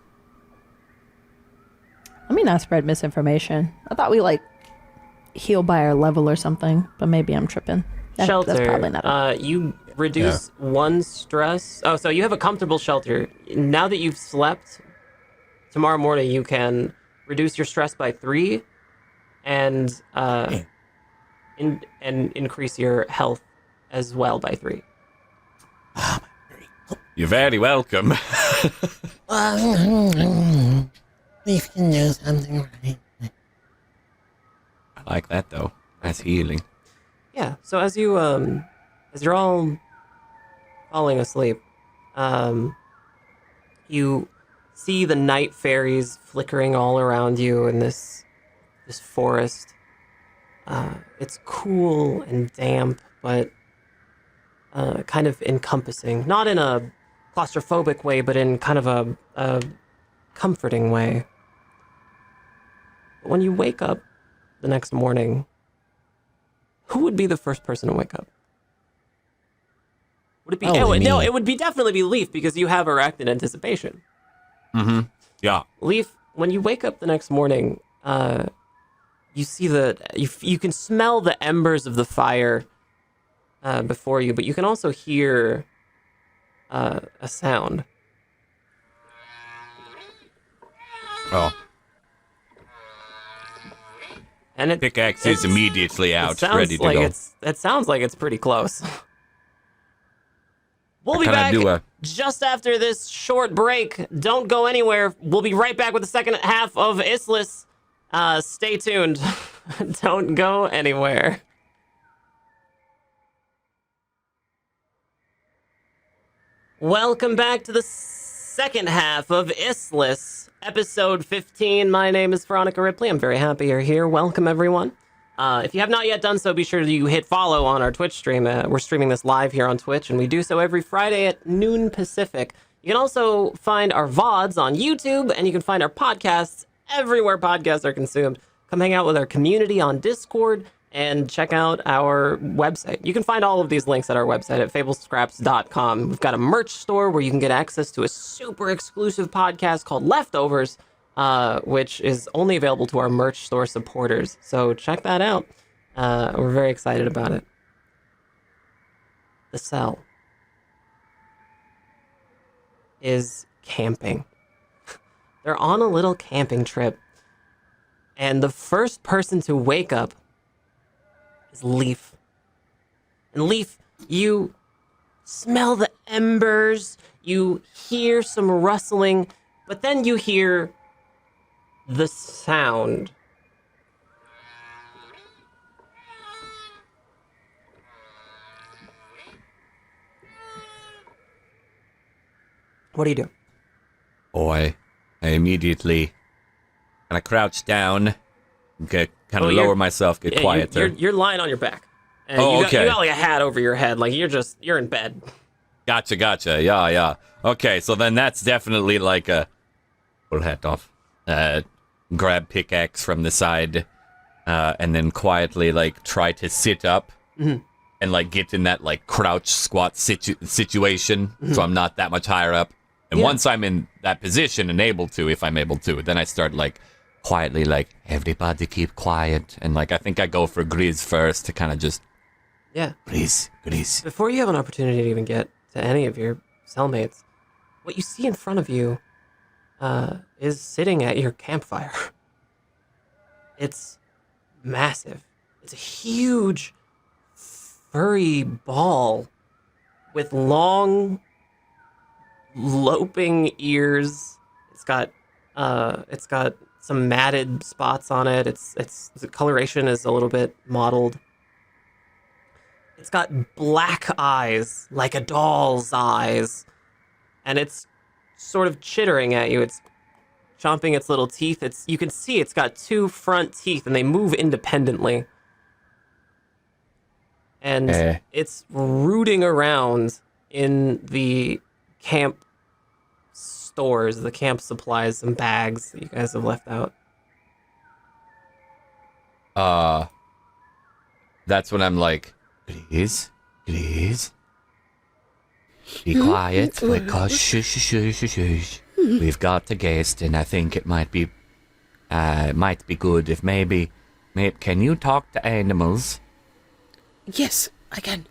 Let me not spread misinformation. I thought we like heal by our level or something, but maybe I'm tripping. Shelter. That's probably not. You reduce one stress. Oh, so you have a comfortable shelter. Now that you've slept, tomorrow morning you can reduce your stress by 3, and increase your health as well by 3. you're very welcome. Leaf can do something right. I like that, though. That's healing. Yeah. So as you're all falling asleep, you see the night fairies flickering all around you in this forest. It's cool and damp, but kind of encompassing. Not in a claustrophobic way, but in kind of a comforting way. But when you wake up the next morning, who would be the first person to wake up? Would it be? Probably No, me. it would be definitely be Leaf because you have arachnid anticipation. Mm-hmm. Yeah. Leaf, when you wake up the next morning, you see you can smell the embers of the fire before you, but you can also hear a sound. Oh. And it Pickaxe is immediately out, sounds ready to like go. it sounds like it's pretty close. We'll be Can I back do a- just after this short break. Don't go anywhere. We'll be right back with the second half of Islis. Stay tuned. Don't go anywhere. Welcome back to the second half of Islis, episode 15. My name is Veronica Ripley. I'm very happy you're here. Welcome, everyone. If you have not yet done so, be sure you hit follow on our Twitch stream. We're streaming this live here on Twitch, and we do so every Friday at noon Pacific. You can also find our VODs on YouTube, and you can find our podcasts everywhere podcasts are consumed. Come hang out with our community on Discord, and check out our website. You can find all of these links at our website at fablescraps.com. We've got a merch store where you can get access to a super exclusive podcast called Leftovers, which is only available to our merch store supporters. So check that out. We're very excited about it. The Cell is camping. They're on a little camping trip. And the first person to wake up is Leaf. And Leaf, you smell the embers, you hear some rustling, but then you hear the sound. What do you do? Boy, I immediately kind of crouch down, kind of Oh, you're- lower myself, get Yeah, quieter. You're lying on your back. And Oh, you got, okay. you got like a hat over your head, like you're in bed. Gotcha. Yeah. Okay, so then that's definitely like a pull hat off. Grab pickaxe from the side, and then quietly like try to sit up and like get in that like crouch squat situation, so I'm not that much higher up. And Yeah. once I'm in that position and able to, if I'm able to, then I start like quietly like everybody keep quiet, and like I think I go for Grizz first to kind of just Yeah. Grizz. Before you have an opportunity to even get to any of your cellmates, what you see in front of you is sitting at your campfire. It's massive. It's a huge, furry ball with long, loping ears. It's got some matted spots on it. It's the coloration is a little bit mottled. It's got black eyes, like a doll's eyes, and it's sort of chittering at you. It's chomping its little teeth. You can see it's got 2 front teeth, and they move independently. And it's rooting around in the camp stores, the camp supplies and bags that you guys have left out. That's when I'm like, please, be quiet, because shush. We've got a guest, and I think it might be good if maybe, can you talk to animals? Yes, I can.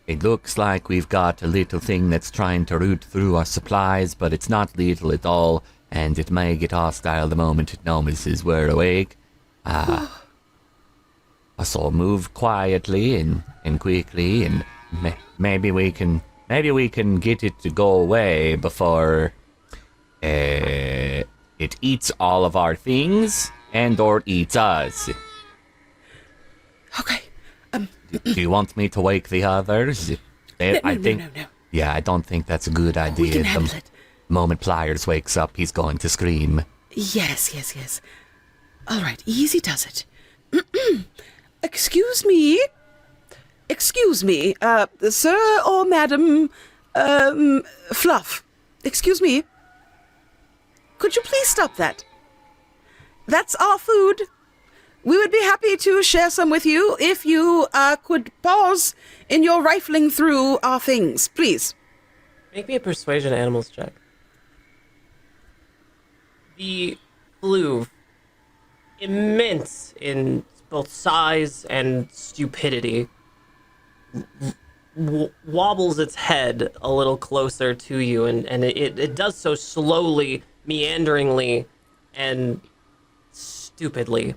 It looks like we've got a little thing that's trying to root through our supplies, but it's not little at all, and it may get hostile the moment it notices we're awake. So move quietly and quickly, and maybe we can get it to go away before it eats all of our things and/or eats us. Okay. Do you want me to wake the others? No. Yeah, I don't think that's a good idea. We can handle it. Moment Pliers wakes up, he's going to scream. Yes. All right, easy does it. Excuse me, sir or madam, Fluff. Excuse me. Could you please stop that? That's our food. We would be happy to share some with you if you could pause in your rifling through our things, please. Make me a persuasion animals check. The Fluve, immense in both size and stupidity, wobbles its head a little closer to you, and it does so slowly, meanderingly, and stupidly.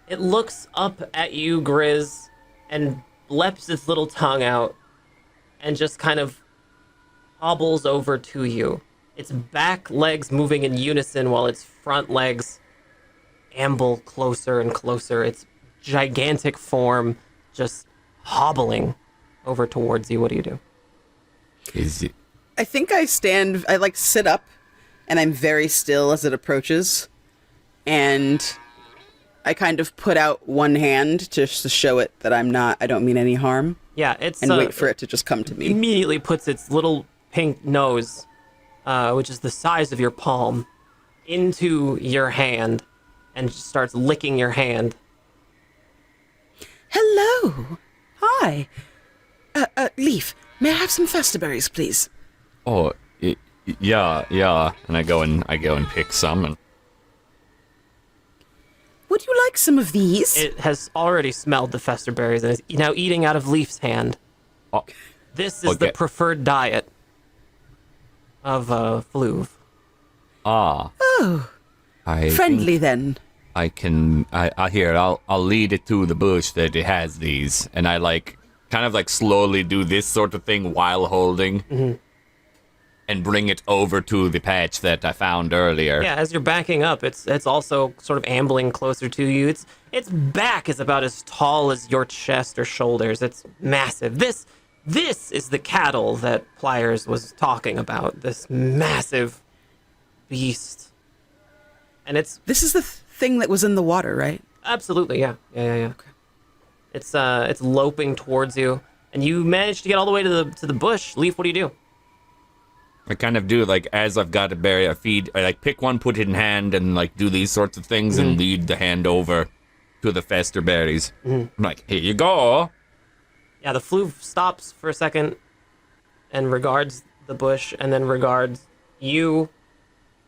It looks up at you, Grizz, and leaps its little tongue out and just kind of hobbles over to you. Its back legs moving in unison while its front legs amble closer and closer. Its gigantic form just hobbling over towards you. What do you do? Is it? I think I sit up, and I'm very still as it approaches, and I kind of put out one hand just to show it that I don't mean any harm. Yeah, it's and wait for it to just come to me. Immediately puts its little pink nose, which is the size of your palm, into your hand and just starts licking your hand. Hello. Hi. Leaf, may I have some Festerberries, please? Oh, yeah. And I go and pick some. And Would you like some of these? It has already smelled the Fester berries and is now eating out of Leaf's hand. oh, This is the preferred diet of Fluve. Oh, I friendly then. I can. I'll lead it to the bush that it has these, and I kind of slowly do this sort of thing while holding, and bring it over to the patch that I found earlier. Yeah, as you're backing up, it's also sort of ambling closer to you. Its back is about as tall as your chest or shoulders. It's massive. This is the cattle that Pliers was talking about. This massive beast, and This is the thing that was in the water, right? absolutely, yeah. Okay. It's loping towards you, and you managed to get all the way to the bush. Leaf, what do you do? I kind of do as I've got a berry, I pick one, put it in hand, and do these sorts of things, and lead the hand over to the Fester berries. I'm like, here you go. Yeah, the Fluve stops for a second and regards the bush, and then regards you,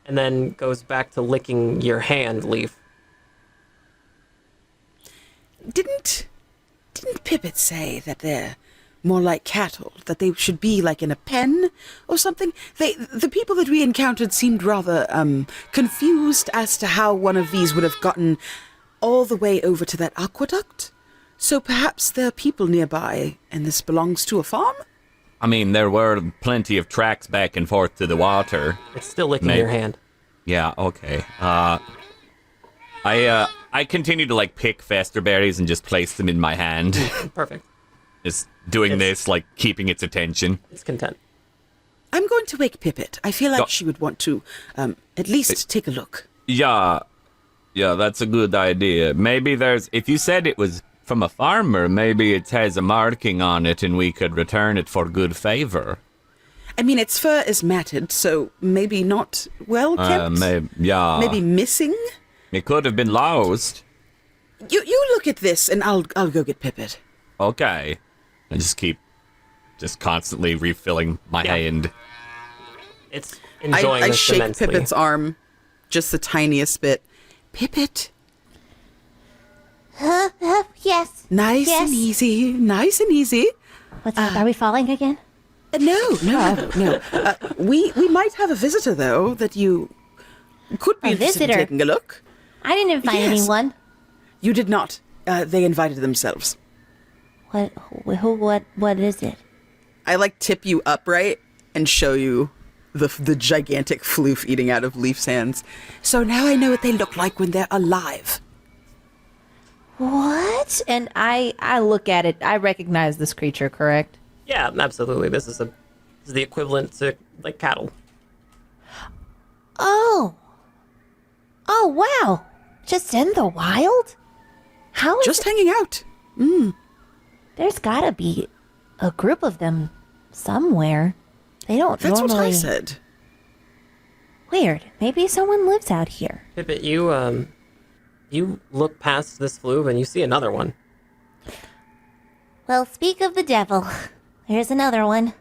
and then goes back to licking your hand, Leaf. Didn't Pippet say that they're more like cattle, that they should be in a pen or something? The people that we encountered seemed rather confused as to how one of these would have gotten all the way over to that aqueduct. So perhaps there are people nearby, and this belongs to a farm? I mean, there were plenty of tracks back and forth to the water. It's still licking your hand. Yeah, okay. I continue to pick Fester berries and just place them in my hand. Perfect. Just doing this, keeping its attention. It's content. I'm going to wake Pippet. I feel like Go- she would want to at least take a look. Yeah, that's a good idea. Maybe if you said it was from a farmer, maybe it has a marking on it and we could return it for good favor. I mean, its fur is matted, so maybe not well kept. Maybe missing. It could have been lost. You look at this, and I'll go get Pippet. Okay. I just keep constantly refilling my hand. It's enjoying I this shake immensely. Pippet's arm just the tiniest bit. Pippet, Yes. nice Yes. and easy, nice and easy. What's up? Are we falling again? No. We might have a visitor though that you could be A interested in visitor? taking a look. I didn't invite Yes. anyone. You did not. They invited themselves. What? Who? What is it? I tip you upright and show you the gigantic floof eating out of Leaf's hands. So now I know what they look like when they're alive. What? And I look at it. I recognize this creature, correct? Yeah, absolutely. This is the equivalent to like cattle. Oh. Oh wow! Just in the wild? How is Just hanging out. There's gotta be a group of them somewhere. They don't That's normally. what I said. Weird. Maybe someone lives out here. Pippet, you look past this floof and you see another one. Well, speak of the devil. Here's another one.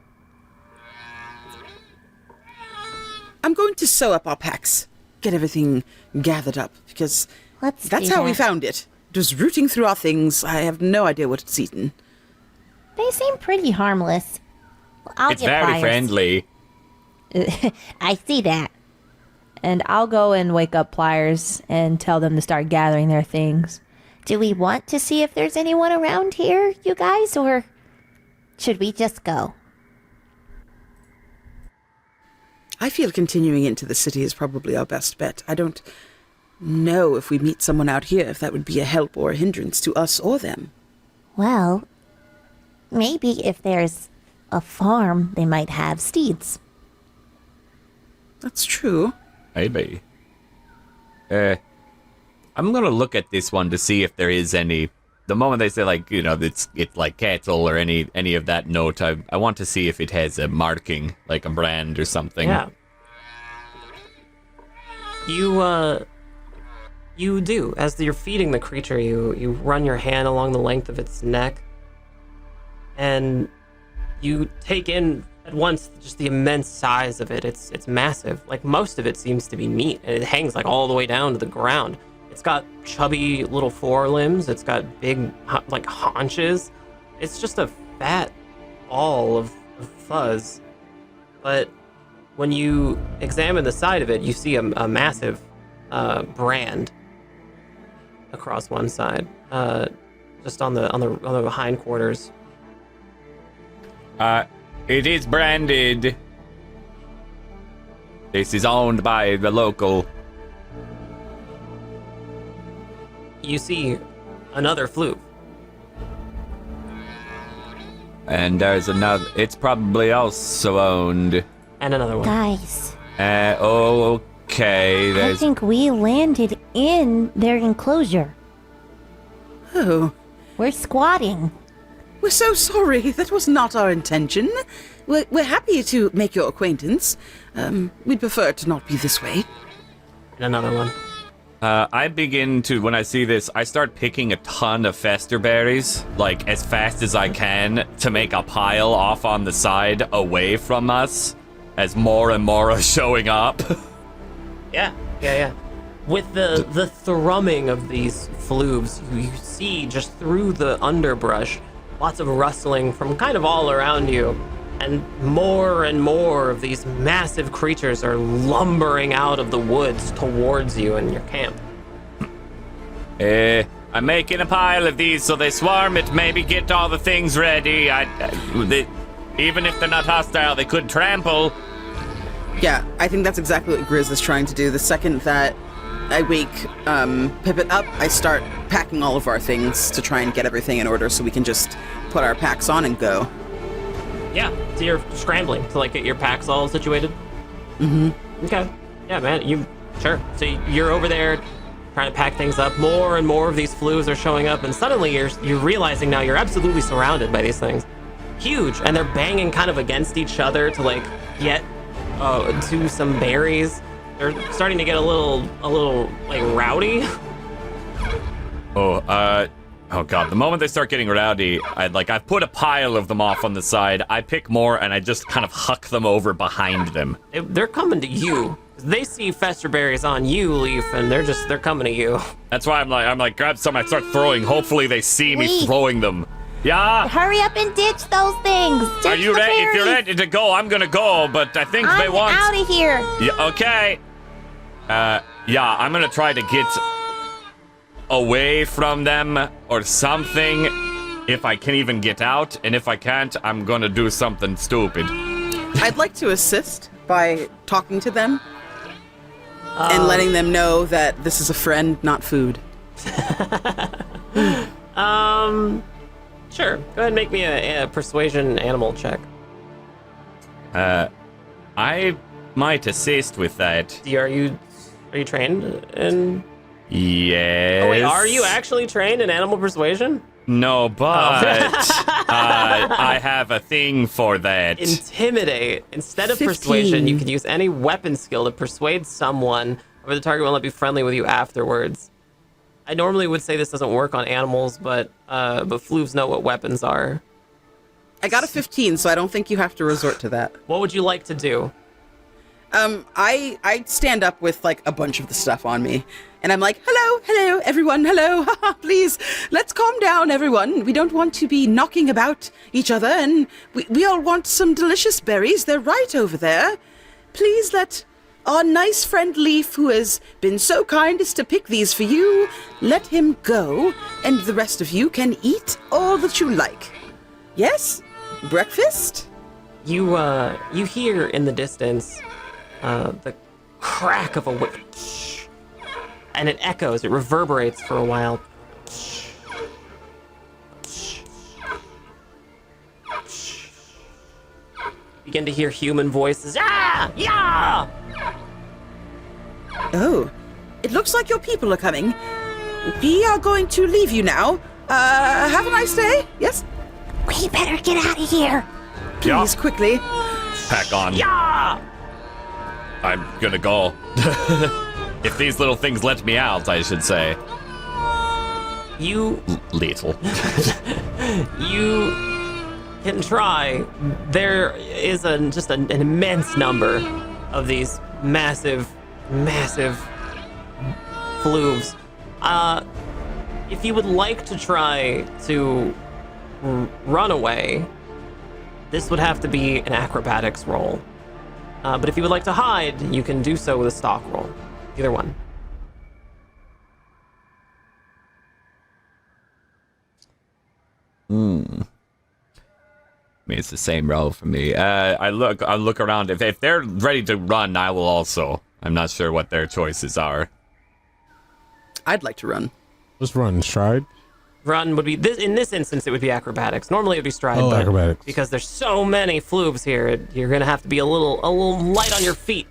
I'm going to sew up our packs, get everything gathered up, because Let's that's do how we that. found it. It was rooting through our things. I have no idea what it's eaten. They seem pretty harmless. Well, I'll It's get very pliers. friendly. I see that. And I'll go and wake up Pliers and tell them to start gathering their things. Do we want to see if there's anyone around here, you guys, or should we just go? I feel continuing into the city is probably our best bet. I don't know if we meet someone out here, if that would be a help or a hindrance to us or them. Well, maybe if there's a farm, they might have steeds. That's true. Maybe. I'm gonna look at this one to see if there is any. The moment they say it's like cattle or any of that note, I want to see if it has a marking, like a brand or something. Yeah. You do. As you're feeding the creature, you run your hand along the length of its neck, and you take in at once just the immense size of it. It's massive. Like most of it seems to be meat, and it hangs like all the way down to the ground. It's got chubby little forelimbs. It's got big like haunches. It's just a fat ball of fuzz. But when you examine the side of it, you see a massive brand across one side, just on the hindquarters. It is branded. This is owned by the local. You see another floof. And there's another. It's probably also owned. And another one. Guys, Okay. I There's. think we landed in their enclosure. Oh, We're squatting. we're so sorry. That was not our intention. We're happy to make your acquaintance. We'd prefer it to not be this way. And another one. I begin to, when I see this, I start picking a ton of fester berries, like as fast as I can, to make a pile off on the side away from us, as more and more are showing up. Yeah. With the thrumming of these floofs, you see just through the underbrush, lots of rustling from kind of all around you. And more of these massive creatures are lumbering out of the woods towards you and your camp. I'm making a pile of these so they swarm it, maybe get all the things ready. Even if they're not hostile, they could trample. Yeah, I think that's exactly what Grizz is trying to do. The second that I wake Pippet up, I start packing all of our things to try and get everything in order so we can just put our packs on and go. Yeah, so you're scrambling to like get your packs all situated. Mm-hmm. Okay. Yeah, man. Sure. So you're over there trying to pack things up. More and more of these flues are showing up, and suddenly you're realizing now you're absolutely surrounded by these things. Huge, and they're banging kind of against each other to like get to some berries. They're starting to get a little like rowdy. Oh god, the moment they start getting rowdy, I've put a pile of them off on the side. I pick more and I just kind of huck them over behind them. They're coming to you. They see fester berries on you, Leaf, and they're coming to you. That's why I'm like grab some, I start throwing. Hopefully they see me Leaf. throwing them. Yeah? Hurry up and ditch those things. Ditch Are you the ready? If you're berries. ready to go, I'm gonna go, but I think they I'm want out of here. Yeah, okay. Yeah, I'm gonna try to get away from them or something if I can even get out, and if I can't, I'm gonna do something stupid. I'd like to assist by talking to them and letting them know that this is a friend, not food. Sure. Go ahead and make me a persuasion animal check. I might assist with that. Are you trained in? Yes. Oh wait, are you actually trained in animal persuasion? No, but I have a thing for that. Intimidate. Instead of 15. persuasion, you can use any weapon skill to persuade someone, or the target will not be friendly with you afterwards. I normally would say this doesn't work on animals, but fluves know what weapons are. I got a 15, so I don't think you have to resort to that. What would you like to do? I stand up with like a bunch of the stuff on me, and I'm like, hello, everyone, hello, please, let's calm down, everyone. We don't want to be knocking about each other, and we all want some delicious berries. They're right over there. Please let our nice friend Leaf, who has been so kind as to pick these for you, let him go, and the rest of you can eat all that you like. Yes? Breakfast? You hear in the distance the crack of a whip, and it echoes, it reverberates for a while. Begin to hear human voices. Ah! Yeah! Oh, it looks like your people are coming. We are going to leave you now. Have a nice day. Yes? We better get out of here. Please, quickly. Pack on. Yeah! I'm gonna go. If these little things let me out, I should say. You Little. You can try. There is just an immense number of these massive fluves. If you would like to try to run away, this would have to be an acrobatics roll. But if you would like to hide, you can do so with a stalk roll. Either one. I mean, it's the same roll for me. I look around. If they're ready to run, I will also. I'm not sure what their choices are. I'd like to run. Just run, stride. Run would be in this instance it would be acrobatics. Normally it would be stride, Oh, but acrobatics. because there's so many fluves here, you're gonna have to be a little light on your feet.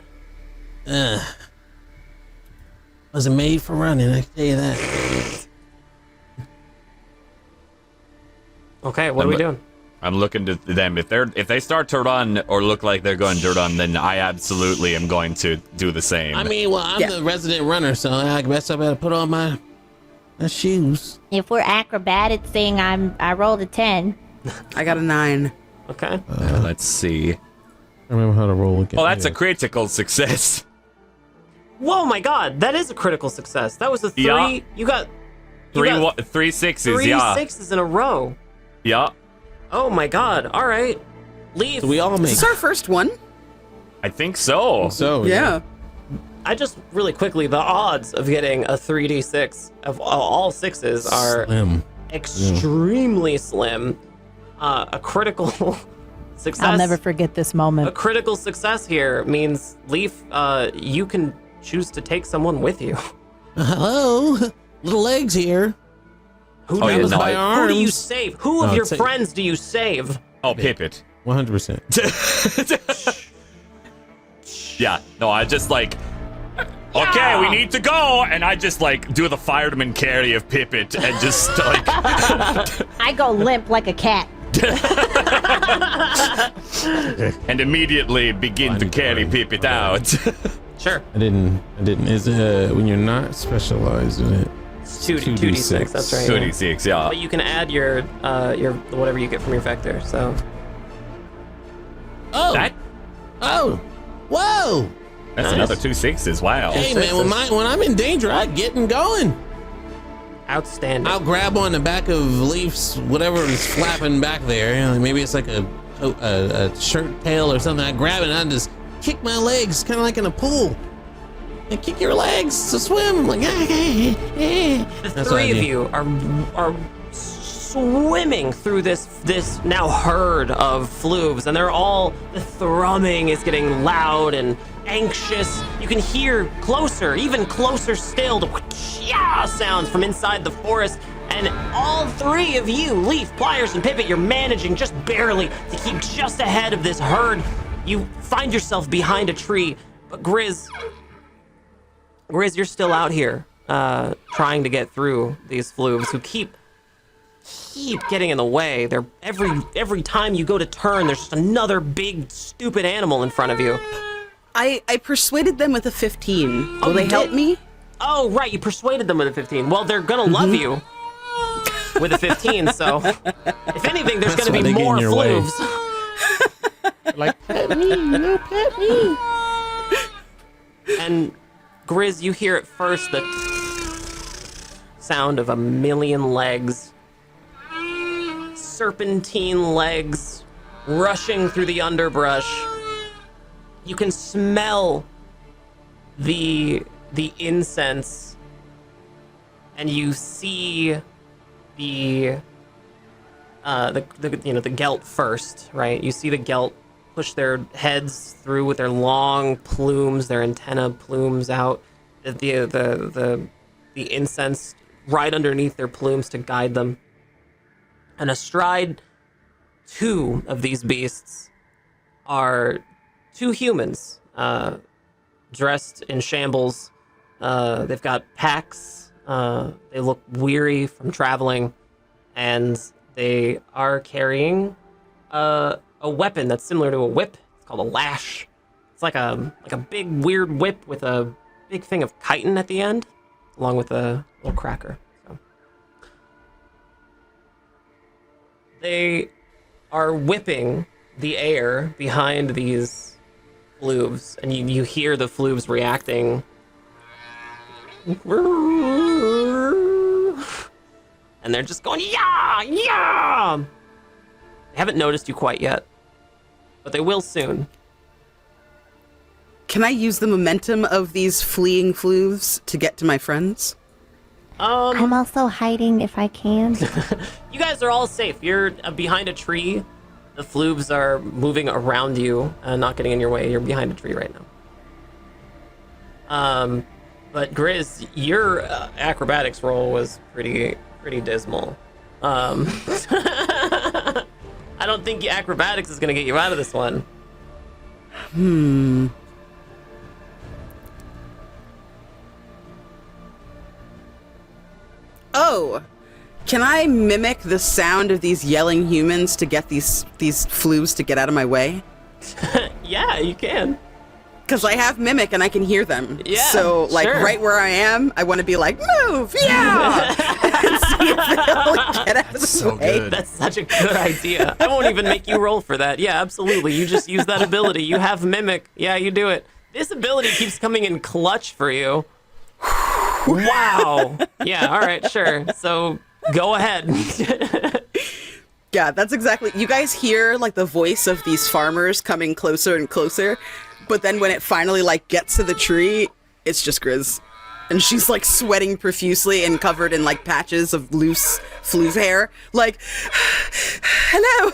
Wasn't made for running, I can tell you that. Okay, what are we doing? I'm looking to them. If they start to run or look like they're going to run, then I absolutely am going to do the same. I mean, well, I'm Yeah. the resident runner, so I guess I better put on my shoes. If we're acrobatics thing, I rolled a 10. I got a 9. Okay. Let's see. I remember how to roll again. Oh, that's a critical success. Whoa, my God, that is a critical success. That was a 3. Yeah. You got Three sixes. 3 Yeah. 6s in a row. Yeah. Oh my God. All right. Leave. So we all make. This is our first one. I think so. So Yeah. I just really quickly, the odds of getting a 3d6 of all 6s are Slim. extremely slim. A critical success. I'll never forget this A moment. critical success here means, Leaf, you can choose to take someone with you. Hello, little legs here. Who, Oh, do, yeah, you, no, my who do you arms. save? Who of No, your take- friends do you save? Oh, Pippet. 100%. Yeah, no, I just like, okay, we need to go, and I just like do the fireman carry of Pippet and just like, I go limp like a cat. and immediately begin to carry Pippet out. Sure. I didn't. Is it when you're not specialized in it? It's 2d6. That's right. 2d6, yeah. But you can add your whatever you get from your vector. So Oh. That, Oh. Whoa. that's another 2 6s. Wow. Hey man, when I'm in danger, I get and going. outstanding. I'll grab on the back of Leaf's whatever is flapping back there. You know, maybe it's like a shirt tail or something. I grab it and I just kick my legs, kind of like in a pool. And kick your legs to swim. I'm like, The That's what three I of do. you are swimming through this now herd of flubes, and they're all, the thrumming is getting loud and anxious. You can hear closer, even closer still, the yeah sounds from inside the forest. And all three of you, Leaf, Pliers, and Pippet, you're managing just barely to keep just ahead of this herd. You find yourself behind a tree, but Grizz, you're still out here trying to get through these flubes who keep getting in the way. They're every time you go to turn, there's just another big stupid animal in front of you. I persuaded them with a 15. Will you they help did? me? Oh, right, you persuaded them with a 15. Well, they're gonna love you with a 15, so if anything, there's That's gonna why be they get in more your way. flubes. Like, pet me. And Grizz, you hear at first the sound of a million legs, serpentine legs rushing through the underbrush. You can smell the incense, and you see the Gelt first, right? You see the Gelt push their heads through with their long plumes, their antenna plumes out, the incense right underneath their plumes to guide them. And astride two of these beasts are two humans, dressed in shambles. They've got packs. They look weary from traveling, and they are carrying a weapon that's similar to a whip. It's called a lash. It's like a big weird whip with a big thing of chitin at the end, along with a little cracker. So they are whipping the air behind these flubes, and you hear the flubes reacting. And they're just going, yeah, yeah! They haven't noticed you quite yet, but they will soon. Can I use the momentum of these fleeing flooves to get to my friends? I'm also hiding if I can. You guys are all safe. You're behind a tree. The flubes are moving around you, not getting in your way. You're behind a tree right now. But Grizz, your acrobatics roll was pretty dismal. I don't think acrobatics is gonna get you out of this one. Oh, can I mimic the sound of these yelling humans to get these flooves to get out of my way? Yeah, you can. Because I have mimic and I can hear them. Yeah, So, like, sure. right where I am, I want to be like, move, yeah! And see if they'll get out of the so way. good. That's such a good idea. I won't even make you roll for that. Yeah, absolutely. You just use that ability. You have mimic. Yeah, you do it. This ability keeps coming in clutch for you. Wow. Yeah, all right, sure. So go ahead. Yeah, that's exactly. You guys hear like the voice of these farmers coming closer and closer, but then when it finally like gets to the tree, it's just Grizz, and she's like sweating profusely and covered in like patches of loose floof hair. Like, hello.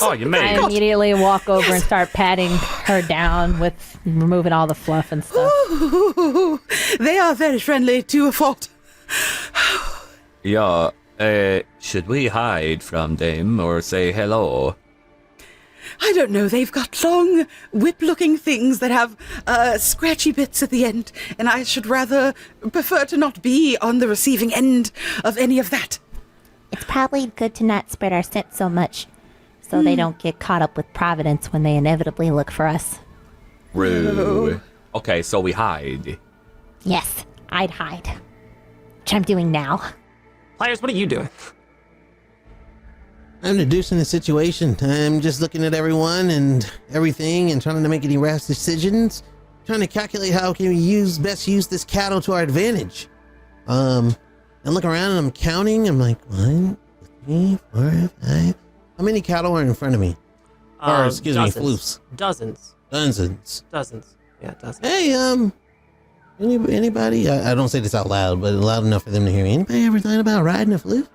Oh, you made I it. immediately walk over and start patting her down with removing all the fluff and stuff. Ooh, they are very friendly to a fault. Yeah, should we hide from them or say hello? I don't know, they've got long, whip-looking things that have scratchy bits at the end, and I should rather prefer to not be on the receiving end of any of that. It's probably good to not spread our scent so much so they don't get caught up with Providence when they inevitably look for us. Rude. Okay, so we hide. Yes, I'd hide. Which I'm doing now. Pliers, what are you doing? I'm deducing the situation. I'm just looking at everyone and everything and trying to make any rash decisions. Trying to calculate how can we best use this cattle to our advantage. I look around and I'm counting. I'm like, 1, 2, 3, 4, 5. How many cattle are in front of me? Or excuse me, floofs. Dozens. Dozens. Yeah, dozens. Hey, anybody? I don't say this out loud, but loud enough for them to hear. Anybody ever thought about riding a floof?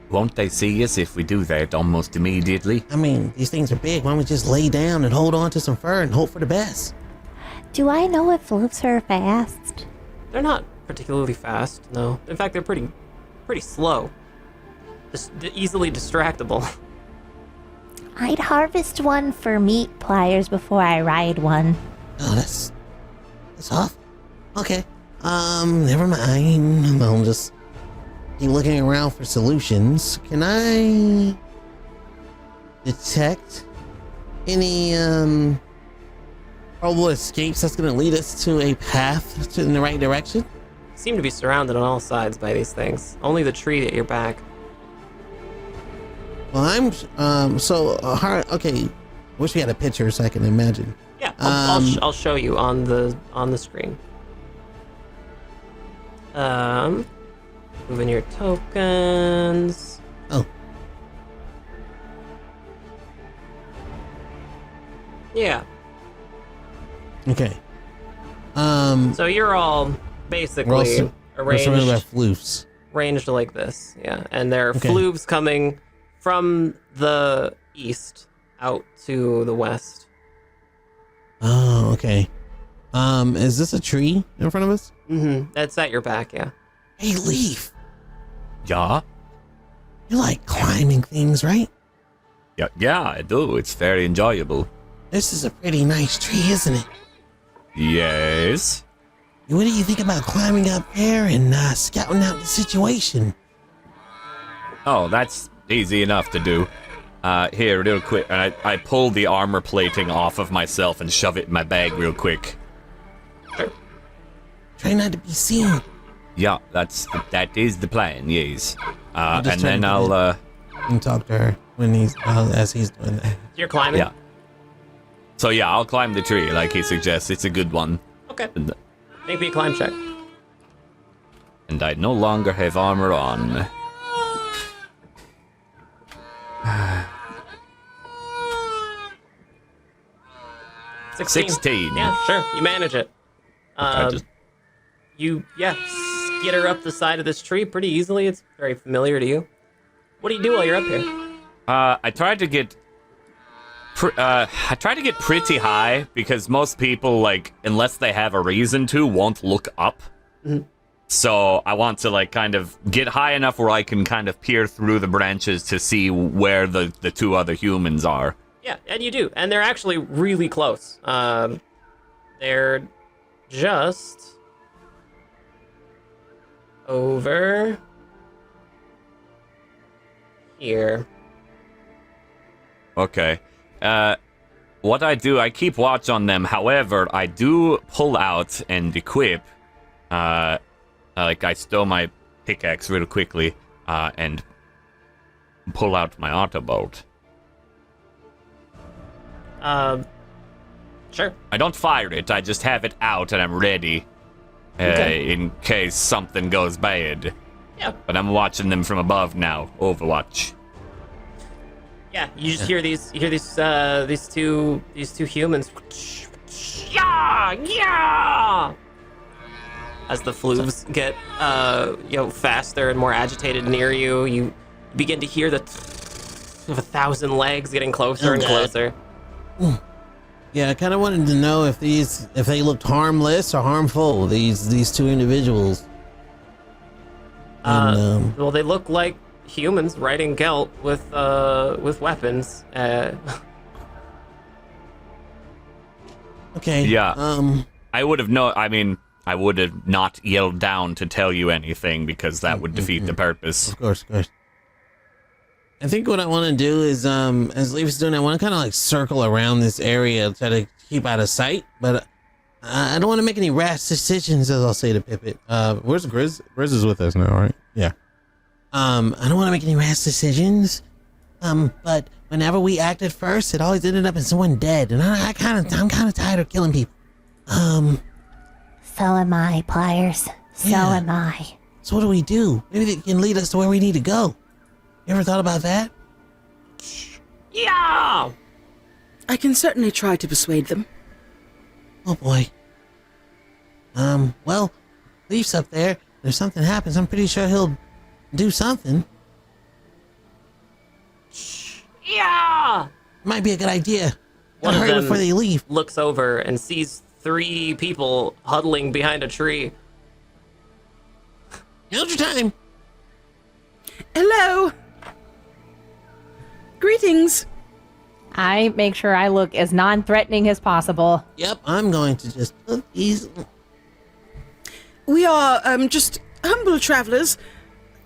Won't they see us if we do that almost immediately? I mean, these things are big. Why don't we just lay down and hold on to some fur and hope for the best? Do I know if floofs are fast? They're not particularly fast, no. In fact, they're pretty slow. Just easily distractible. I'd harvest one for meat, Pliers, before I ride one. Oh, that's awful. Okay. Never mind. I'll just keep looking around for solutions. Can I detect any probable escapes that's gonna lead us to a path in the right direction? Seem to be surrounded on all sides by these things. Only the tree at your back. Well, I'm okay. Wish we had a picture so I can imagine. Yeah, I'll show you on the screen. Moving your tokens. Oh. Yeah. Okay. So you're all basically we're surrounded by arranged floofs. like this, yeah. And there are Okay. floofs coming from the east out to the west. Oh, okay. Is this a tree in front of us? Mm-hmm. That's at your back, yeah. Hey, Leaf. Yeah? You like climbing things, right? Yeah, I do. It's very enjoyable. This is a pretty nice tree, isn't it? Yes? What do you think about climbing up there and scouting out the situation? Oh, that's easy enough to do. Here, real quick. And I pull the armor plating off of myself and shove it in my bag real quick. Try not to be seen. Yeah, that is the plan, yes. I'll just And turn then to I'll, and talk to her when as he's doing that. You're climbing? yeah. So yeah, I'll climb the tree like he suggests. It's a good one. Okay. Make me a climb check. And I no longer have armor on. $16. Yeah, sure. You manage it. I just- You skitter up the side of this tree pretty easily. It's very familiar to you. What do you do while you're up here? I tried to get pretty high because most people, like, unless they have a reason to, won't look up. Mm-hmm. So I want to, like, kind of get high enough where I can kind of peer through the branches to see where the two other humans are. Yeah, and you do. And they're actually really close. They're just over here. Okay. What I do, I keep watch on them. However, I do pull out and equip. Like I stow my pickaxe real quickly, and pull out my autobolt. Sure. I don't fire it. I just have it out and I'm ready, in case something goes bad. Yeah. But I'm watching them from above now. Overwatch. Yeah, you just hear these two humans. Yeah, yeah. As the floofs get faster and more agitated near you, you begin to hear the of 1,000 legs getting closer and closer. Yeah, I kind of wanted to know if they looked harmless or harmful. These two individuals. Well, they look like humans riding Gelt with weapons. Okay. Yeah. I would have I would have not yelled down to tell you anything because that would defeat the purpose. Of course. I think what I want to do is, as Leaf is doing, I want to kind of like circle around this area, try to keep out of sight, but I don't want to make any rash decisions, as I'll say to Pippet. Where's Grizz? Grizz is with us now, right? Yeah. I don't want to make any rash decisions. But whenever we acted first, it always ended up in someone dead, and I'm kind of tired of killing people. So am I, Pliers. So Yeah. am I. So what do we do? Maybe they can lead us to where we need to go. You ever thought about that? Yeah! I can certainly try to persuade them. Oh boy. Well, Leaf's up there. If something happens, I'm pretty sure he'll do something. Yeah! Might be a good idea. One Gotta of hurry them before they leave. looks over and sees 3 people huddling behind a tree. Now's your time. Hello. Greetings. I make sure I look as non-threatening as possible. Yep, I'm going to just put these. We are just humble travelers.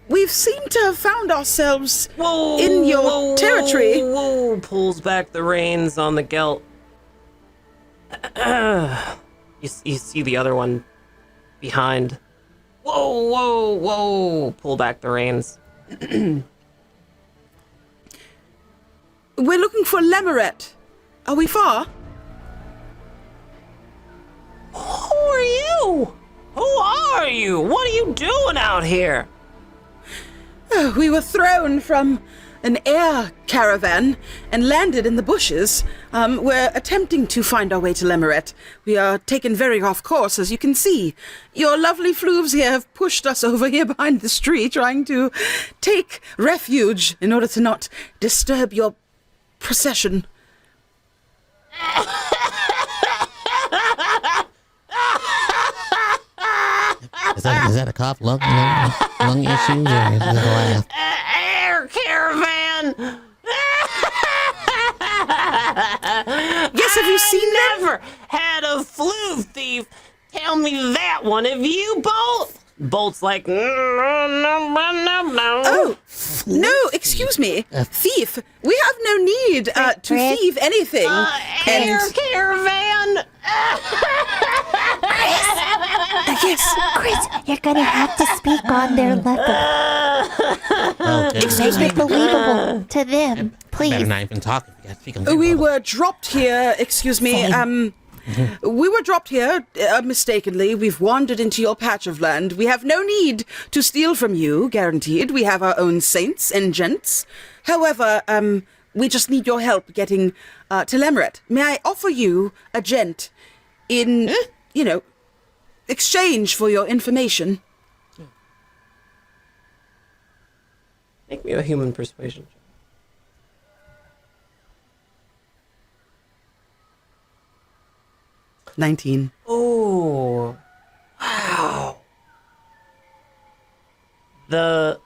We've seemed to have found ourselves in your territory. Whoa, pulls back the reins on the Gelt. You see the other one behind. Whoa. Pull back the reins. We're looking for Lemeret. Are we far? Who are you? Who are you? What are you doing out here? We were thrown from an air caravan and landed in the bushes. We're attempting to find our way to Lemeret. We are taken very off course, as you can see. Your lovely flooves here have pushed us over here behind this tree, trying to take refuge in order to not disturb your procession. Is that a cough? Lung issues, or is it a laugh? Air caravan! Yes, have you seen them? Never had a flu thief. Tell me that one. Have you, Bolt? Bolt's like, no. Oh, no, excuse me. Thief. We have no need to Chris? thieve anything. Air caravan. Yes. Chris, you're gonna have to speak on their level. Okay. Make it believable to them, Better please. not even talk if you gotta speak on their We level. were dropped here, excuse me, we were dropped here mistakenly. We've wandered into your patch of land. We have no need to steal from you, guaranteed. We have our own saints and gents. However, we just need your help getting to Lemeret. May I offer you a gent in, exchange for your information? Make me a human persuasion check. 19. Oh, wow. The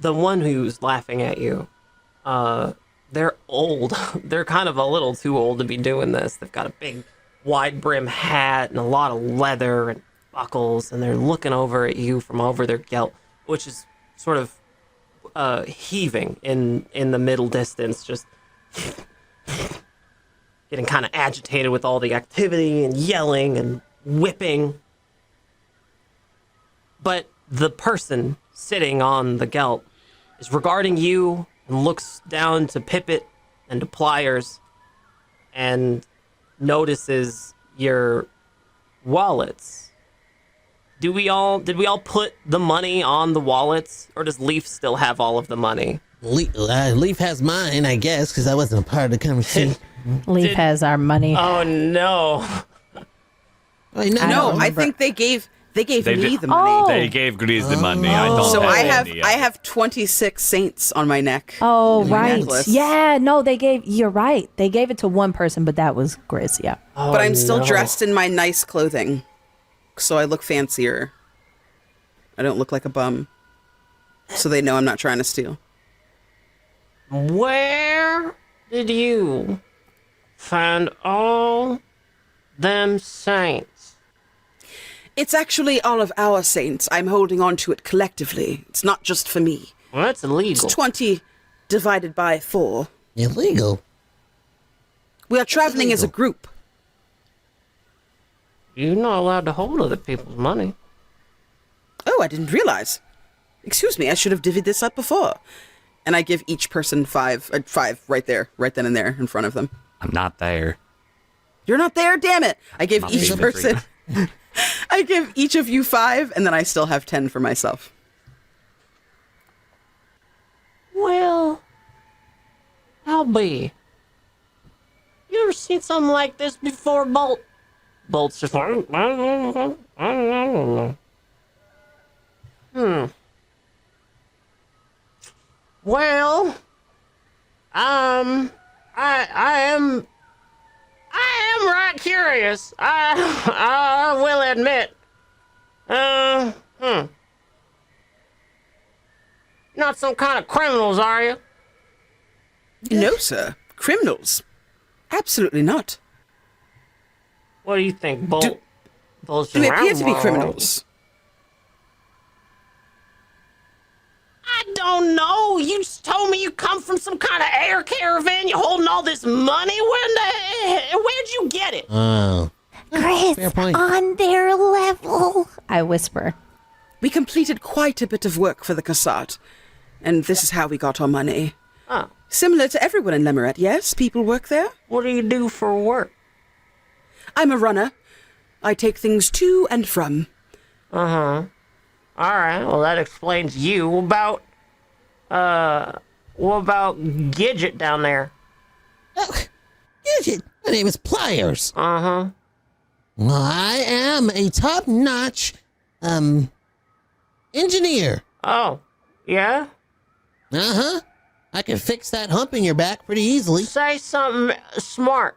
one who's laughing at you, they're old. They're kind of a little too old to be doing this. They've got a big wide brim hat and a lot of leather and buckles, and they're looking over at you from over their gelt, which is sort of heaving in the middle distance, just getting kind of agitated with all the activity and yelling and whipping. But the person sitting on the gelt is regarding you and looks down to Pippet and to Pliers and notices your wallets. Did we all put the money on the wallets, or does Leaf still have all of the money? Leaf has mine, I guess, because I wasn't a part of the conversation. Leaf has our money. Oh no. Wait, I No, don't I remember. think they gave They me did- the money. Oh. They gave Grease the money. I don't So have I any. have 26 saints on my neck. Oh, in my right. necklace. Yeah, no, you're right. They gave it to one person, but that was Grizz, yeah. But I'm still no. dressed in my nice clothing, so I look fancier. I don't look like a bum. so they know I'm not trying to steal. Where did you find all them saints? It's actually all of our saints. I'm holding on to it collectively. It's not just for me. Well, that's illegal. It's 20 divided by 4. Illegal. We are traveling as a illegal. group. You're not allowed to hold other people's money. Oh, I didn't realize. Excuse me, I should have divvied this up before. And I give each person 5 right there, right then and there in front of them. I'm not there. You're not there, damn it! I give My each favorite person. I give each of you 5, and then I still have 10 for myself. Well, I'll be. You ever seen something like this before, Bolt? Bolt's just like, I don't know. Well, I am right curious. I will admit. Not some kind of criminals, are you? No, sir. Criminals. Absolutely not. What do you think, Bolt? Bolt's Do just, they appear to be criminals? I don't know. You just told me you come from some kind of air caravan. You're holding all this money. Where'd you get it? Oh. Chris, Fair point. on their level. I whisper. We completed quite a bit of work for the Cassat, and this is how we got our money. Oh, Similar to everyone in Lemuret, yes? People work there? what do you do for work? I'm a runner. I take things to and from. All right. Well, that explains you. What about Gidget down there? Oh, Gidget, my name is Pliers. Uh-huh. Well, I am a top-notch, engineer. Oh, yeah? Uh-huh. I can fix that hump in your back pretty easily. Say something smart.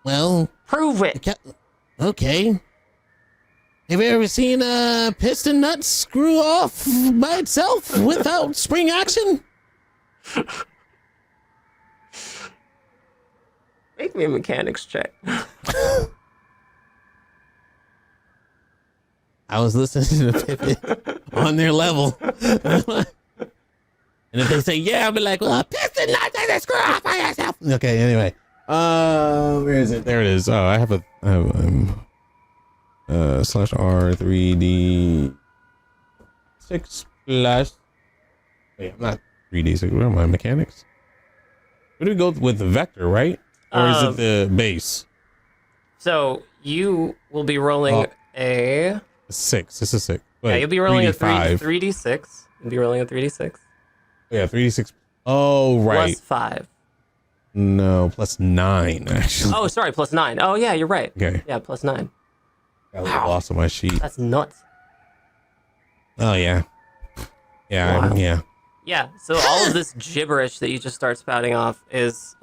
Well, Prove it. okay. Have you ever seen a piston nut screw off by itself without spring action? Make me a mechanics check. I was listening to Pivot on their level. And if they say, yeah, I'll be like, well, a piston nut doesn't screw off by itself. Okay, anyway. Where is it? There it is. Oh, I have /R 3D 6 plus. Wait, I'm not 3D 6. Where are my mechanics? What do we go with the vector, right? Or is it the base? So you will be rolling a... 6. It's a 6. Wait, Yeah, you'll be rolling a 3D5. 3d6. You'll be rolling a 3d6. Yeah, 3D6. Oh, right. Plus 5. No, plus 9, actually. Oh, sorry, plus 9. Oh, yeah, you're right. Okay. Yeah, plus 9. Got a little lost on my sheet. That's nuts. Oh, yeah. Yeah, Wow. yeah. Yeah, so all of this gibberish that you just start spouting off is,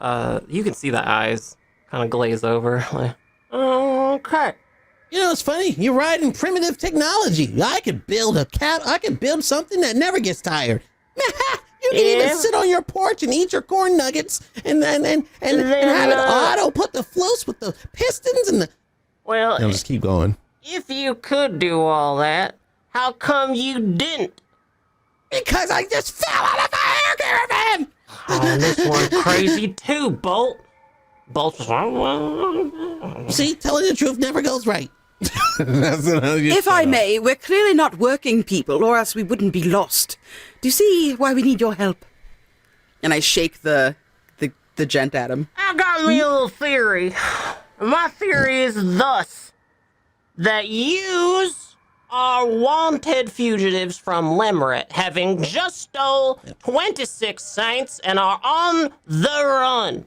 you can see the eyes kind of glaze over. Like, okay. You know, it's funny. You're riding primitive technology. I could build a cat. I could build something that never gets tired. You can Yeah. even sit on your porch and eat your corn nuggets and have it auto put the floats with the pistons and the. Well, I'll just keep going. if you could do all that, how come you didn't? Because I just fell out of my air caravan. Oh, this one's crazy too, Bolt. Bolt's just like, See, telling the truth never goes right. That's another If I may, we're clearly not working people, or else we wouldn't be lost. Do you see why we need your help? And I shake the gent at him. I got me a little theory. My theory is thus that yous are wanted fugitives from Lemuret, having just stole 26 saints and are on the run.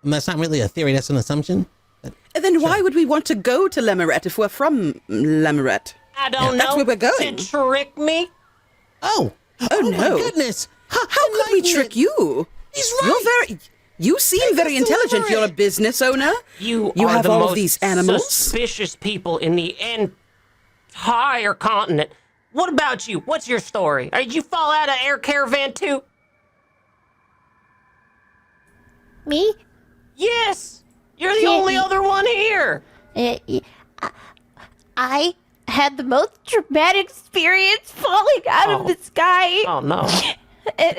And that's not really a theory. That's an assumption. And then why would we want to go to Lemuret if we're from Lemuret? I don't know. That's where we're going. To trick me? Oh Oh, my no. goodness! How could we trick you? He's right. You seem very us to intelligent. You're a Lemuret. business owner. You You are have the all of most these animals? suspicious people in the entire continent. What about you? What's your story? Did you fall out of Air Caravan too? Me? Yes! You're the Yeah, only other one here! I had the most traumatic experience falling out of the sky. Oh no.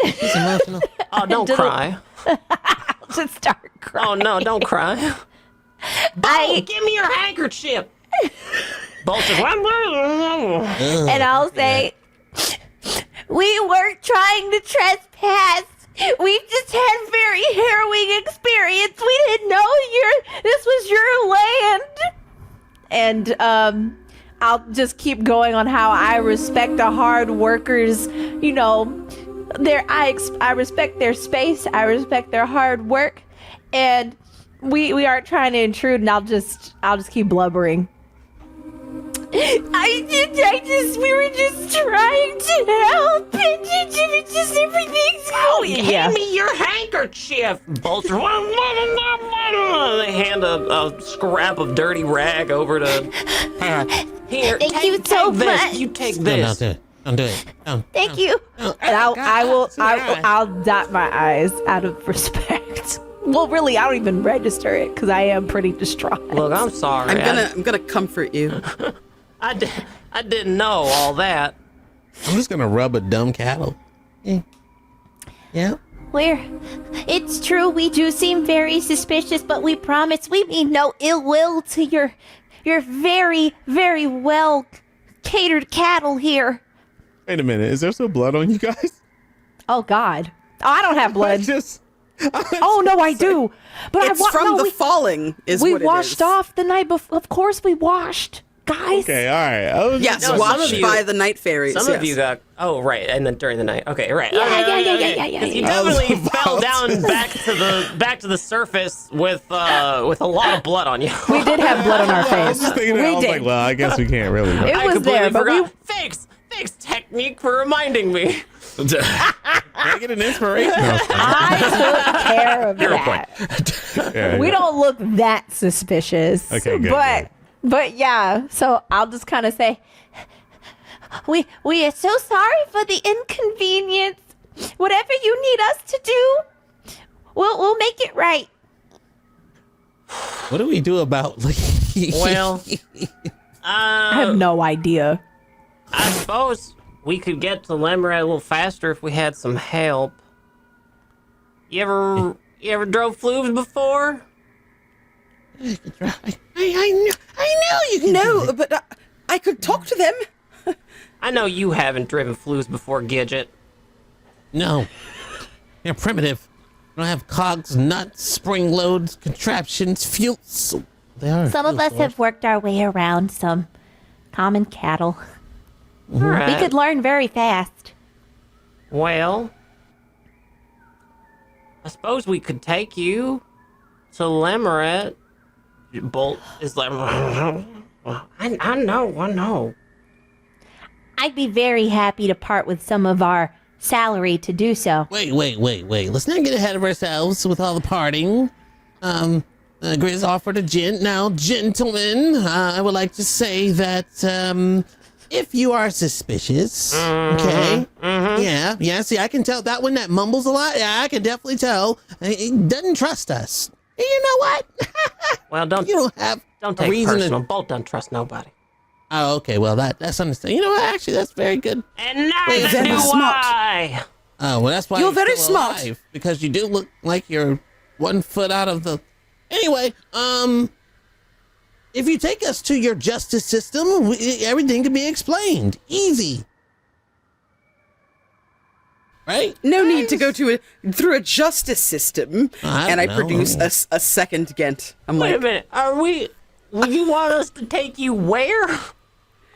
He's emotional. Oh, don't cry. I'll just start crying. Oh no, don't cry. Give me your handkerchief! Bolter's And I'll say, we weren't trying to trespass. We've just had very harrowing experience. We didn't know this was your land. And I'll just keep going on how I respect the hard workers. You know, I respect their space. I respect their hard work, and we aren't trying to intrude. And I'll just keep blubbering. We were just trying to help. It's just everything's going. Hand me your handkerchief, Bolter. They hand a scrap of dirty rag over to. Here, Thank you so this. much. You take No, this. don't do it. Don't. Thank you. And I'll dot my eyes out of respect. Well, really, I don't even register it because I am pretty distraught. Look, I'm sorry. I'm gonna comfort you. I didn't know all that. I'm just gonna rub a dumb cattle. Yeah. It's true, we do seem very suspicious, but we promise we mean no ill will to your very, very well catered cattle here. Wait a minute. Is there still blood on you guys? Oh God. Oh, I don't have blood. I Oh no, I do. But It's from the falling. Is we what it washed is. off the night before. Of course, we washed, guys. Okay, all right. I was Yes, No, some watched of you- by the night fairies. Some yes. of you got. Oh, right, and then during the night. Okay, right. Yeah. 'Cause you definitely fell down back to the surface with a lot of blood on you. We did have blood on our I was face. just thinking that. We I was did. like, well, I guess we can't really. It I was completely there, but we. forgot. Thanks, technique, for reminding me. Can I get an inspiration? I took care of Hero that. Yeah, We yeah. don't look that suspicious. Okay, good, But yeah, so I'll just kind of say, We are so sorry for the inconvenience. Whatever you need us to do, we'll make it right. What do we do about like? Well, I have no idea. I suppose we could get to Lemurat a little faster if we had some help. You ever drove fluves before? I know you can. No, but I could talk to them. I know you haven't driven fluves before, Gidget. No, they're primitive. They don't have cogs, nuts, spring loads, contraptions, fuels. They are. Some of us have worked our way around some common cattle. All right. We could learn very fast. Well, I suppose we could take you to Lemurat. Bolt is Lemurat. I know. I'd be very happy to part with some of our salary to do so. Wait. Let's not get ahead of ourselves with all the parting. Grizz offered a now, gentlemen, I would like to say that, if you are suspicious, okay? Yeah, see, I can tell that one that mumbles a lot. Yeah, I can definitely tell. He doesn't trust us. And you know what? Well, don't You don't have take a it reason personal. to... Bolt don't trust nobody. Oh, okay, well, that's understandable. You know what? Actually, that's very good. And Wait, neither very do smart. I. Oh, well, that's why You're very still smart. alive, because you do look like you're 1 foot out of the... Anyway, if you take us to your justice system, everything can be explained. Easy. Right? No need to go through a justice system. I And I don't know. produce a second Ghent. I'm Wait a like, minute. Will you want us to take you where?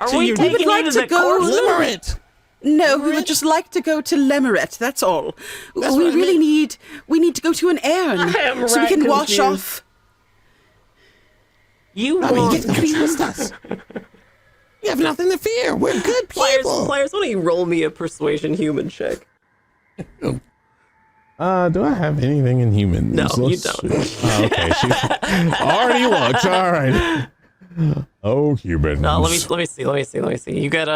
Are To we your- taking We would like you to the go- course? Limerent. no, we would just like to go to Lemuret. That's all. That's we what I really meant. need to go to an Aeon I am so we right can wash confused. off. You I mean, want you trust us. You have nothing to fear. We're good people. players, why don't you roll me a persuasion human check? Do I have anything in human? No, you Oh, okay. She already looks. All right. Oh, humans. let me see. You got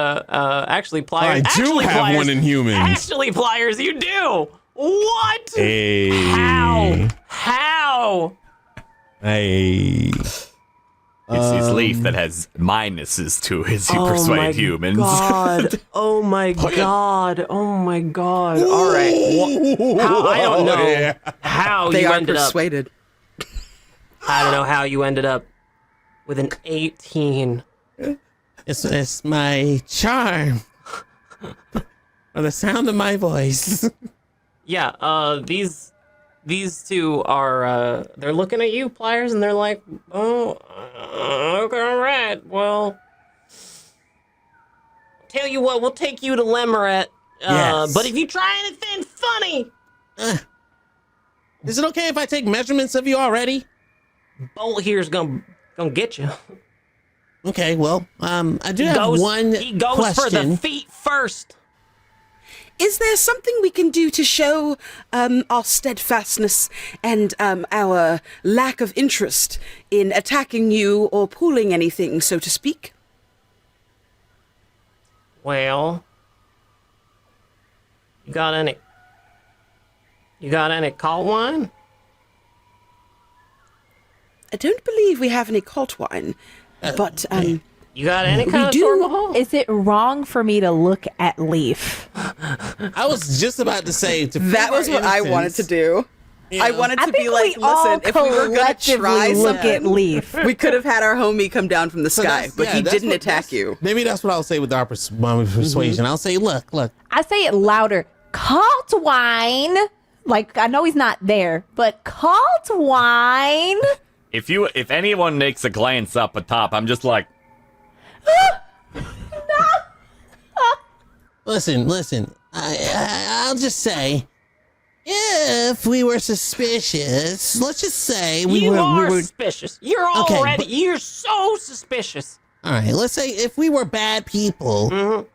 actually pliers. I do actually, have pliers, one in humans. Actually, pliers, you do. What? Hey. How? Hey. It's Leaf that has minuses to it to Oh my persuade humans. God. Oh my god. Oh my god. All right. How, I don't know Yeah. how They you are ended up. persuaded. I don't know how you ended up with an 18. It's my charm. Or the sound of my voice. Yeah, these two are they're looking at you, Pliers, and they're like, oh, okay, all right, well, tell you what, we'll take you to Lemuret, Yes. but if you try anything funny, Is it okay if I take measurements of you already? Bolt here's gonna get you. Okay, well, I do have one He goes question. for the feet first. Is there something we can do to show our steadfastness and our lack of interest in attacking you or pulling anything, so to speak? Well, you got any cult wine? I don't believe we have any cult wine, but You got any kind of do- sorbet? Is it wrong for me to look at Leaf? I was just about to say to that prove was our what I wanted to innocence, do. I know. wanted I to think be like, we all listen, if we were gonna collectively try look at something, Leaf. we could have had our homie come down from the So sky, that's- but yeah, he that's didn't what- attack that's- you. Maybe that's what I'll say with our my persuasion. I'll say, look. I say it louder. Cult wine. Like I know he's not there, but cult wine. If anyone makes a glance up atop, I'm just like, Listen. I'll just say, if we were suspicious, let's just say we You were. are We were suspicious. You're Okay, already. but- You're so suspicious. all right. Let's say if we were bad people,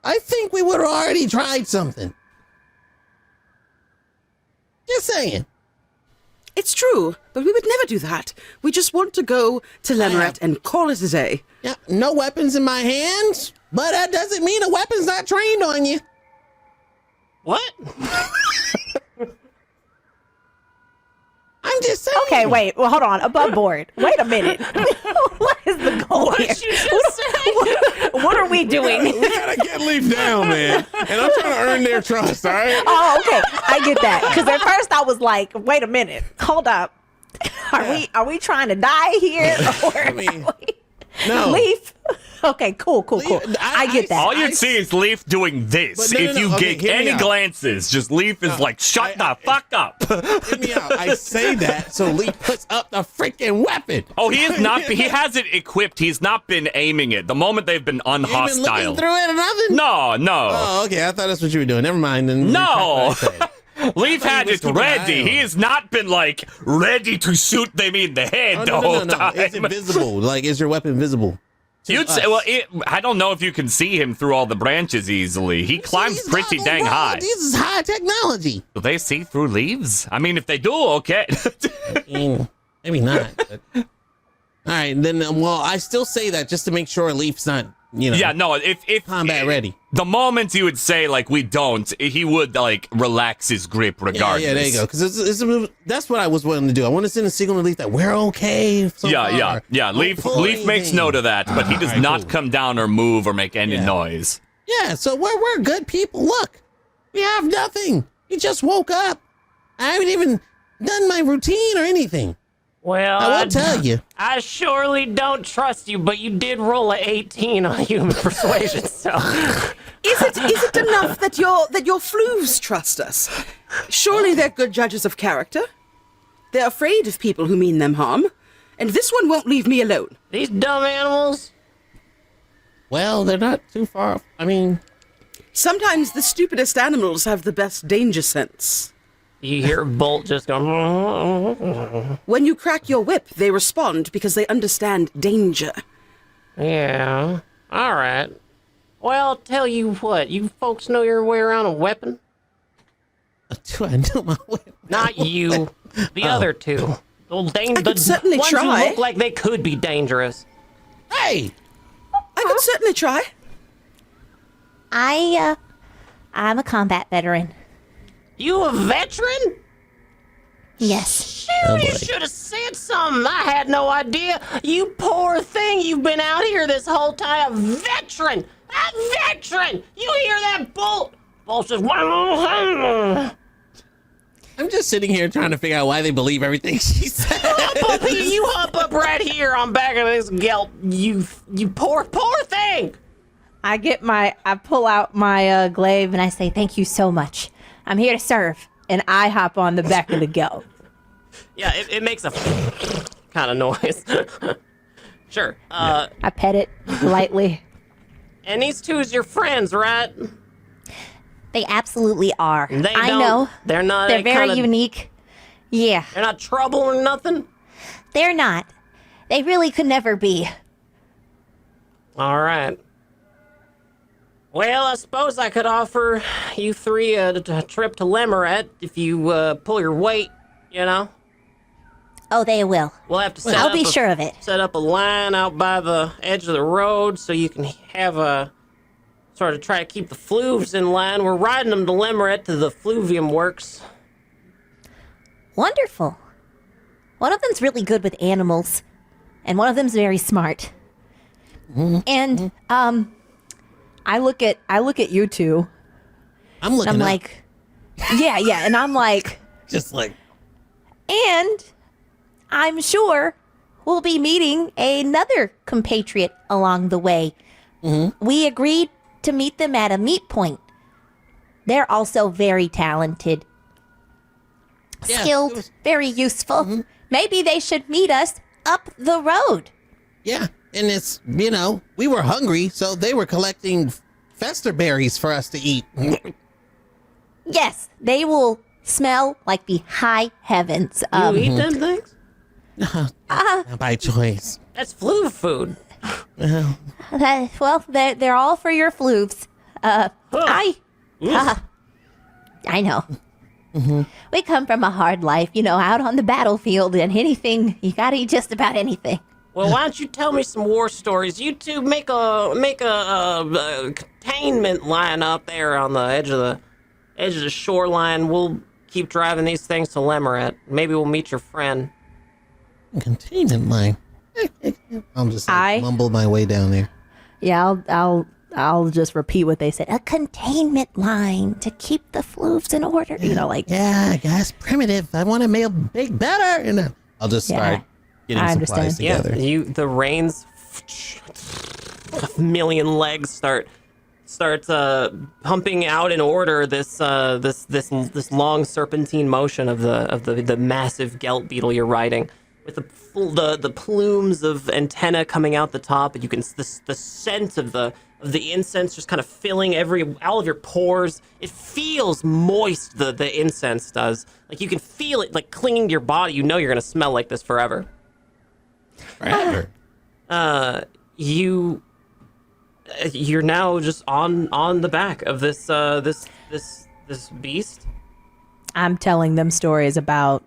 I think we would have already tried something. Just saying. It's true, but we would never do that. We just want to go to Lemuret and call it a day. Yeah, no weapons in my hands, but that doesn't mean a weapon's not trained on you. What? I'm just saying. Okay, wait. Well, hold on. Above board. Wait a minute. What is the goal What here? did you just say? What are we doing? We gotta get Leaf down, man. And I'm trying to earn their trust, all right? Oh, okay. I get that. Because at first I was like, wait a minute. Hold up. Are we trying to die here? Or No. Leaf? Okay, cool. I get that. all you'd see is Leaf doing this. But no, if no, you okay, get hear me any out. glances, just Leaf is like, shut the fuck up. Hear me out. I say that so Lee puts up the freaking weapon. Oh, he is not. He has it equipped. He's not been aiming it. The moment they've been You ain't been looking unhostile. through it or nothing? No. Oh, okay. I thought that's what you were doing. Never mind. Then No. Okay. Leaf thought he had was it keeping an eye ready. on He it. has not been like ready to shoot them in the head Oh, the no, whole no. time. It's invisible. Like, is your weapon visible? to You'd say, us? well, I don't know if you can see him through all the branches easily. He climbs These pretty goggles, dang bro, high. This is high technology. Do they see through leaves? I mean, if they do, okay. Maybe not. But... All right, then. Well, I still say that just to make sure Leaf's not, Yeah, no, if combat ready. The moment you would say, like, we don't, he would, like, relax his grip regardless. Yeah, there you go. Because that's what I was wanting to do. I want to send a signal to Leaf that we're okay. So far. Yeah. Don't Leaf pull makes anything. note of that, but he does Alright, not cool. come down or move or make any Yeah. noise. Yeah, so we're good people. Look, we have nothing. We just woke up. I haven't even done my routine or anything. Well, I will tell you. I surely don't trust you, but you did roll a 18 on human persuasion, so Is it enough that your fluves trust us? Surely they're good judges of character. They're afraid of people who mean them harm, and this one won't leave me alone. these dumb animals. Well, they're not too far off. I mean, Sometimes the stupidest animals have the best danger sense. You hear Bolt just go. When you crack your whip, they respond because they understand danger. Yeah. All right. Well, tell you what, you folks know your way around a weapon? do I know my way? Not you. The other two. Well, I could certainly ones try. who look like they could be dangerous. Hey, I could certainly try. I'm a combat veteran. You a veteran? Yes. Shoot, you should have said something. I had no idea. You poor thing. You've been out here this whole time. A veteran. A veteran. You hear that bull? Bull's just... I'm just sitting here trying to figure out why they believe everything she said. You hop up right here on back of this gelt. You poor thing. I pull out my glaive And I say, thank you so much. I'm here to serve. and I hop on the back of the gelt. Yeah, it makes a kind of noise. Sure. I pet it lightly. And these two is your friends, right? They absolutely are. I don't- know. They're not. They're very kinda- unique. Yeah, They're not trouble or nothing. they're not. They really could never be. All right. Well, I suppose I could offer you three a trip to Lemuret if you pull your weight. You know, Oh, they will. we'll have to set I'll up be a- sure of it. Set up a line out by the edge of the road so you can have a sort of try to keep the fluves in line. We're riding them to Lemuret to the Fluvium Works. Wonderful. One of them's really good with animals, and one of them's very smart. And I look at you two. I'm looking. I'm up, like, Yeah, and I'm like, just like and I'm sure we'll be meeting another compatriot along the way. We agreed to meet them at a meet point. They're also very talented, Yeah, skilled, it was- very useful. Maybe they should meet us up the road. yeah, and it's we were hungry, so they were collecting fester berries for us to eat. Yes, they will smell like the high heavens. You eat them things? By choice. That's fluve food. Well, they're all for your flooves. I know. We come from a hard life, out on the battlefield, and anything, you gotta eat just about anything. Well, why don't you tell me some war stories? You two make a containment line up there on the edge of the shoreline. We'll keep driving these things to Lemuret. Maybe we'll meet your friend. Containment line. I'll just I- mumble my way down there. yeah, I'll just repeat what they said. A containment line to keep the flooves in order. Yeah, guys, primitive. I want to make big better, and I'll just start getting I supplies understand. together. Yeah, the reins, a million legs start pumping out in order this long serpentine motion of the massive gelt beetle you're riding, with the plumes of antenna coming out the top, and you can the scent of the incense just kind of filling all of your pores. It feels moist. The incense does. Like you can feel it like clinging to your body. You know you're gonna smell like this forever. Forever. You're now just on the back of this beast. I'm telling them stories about.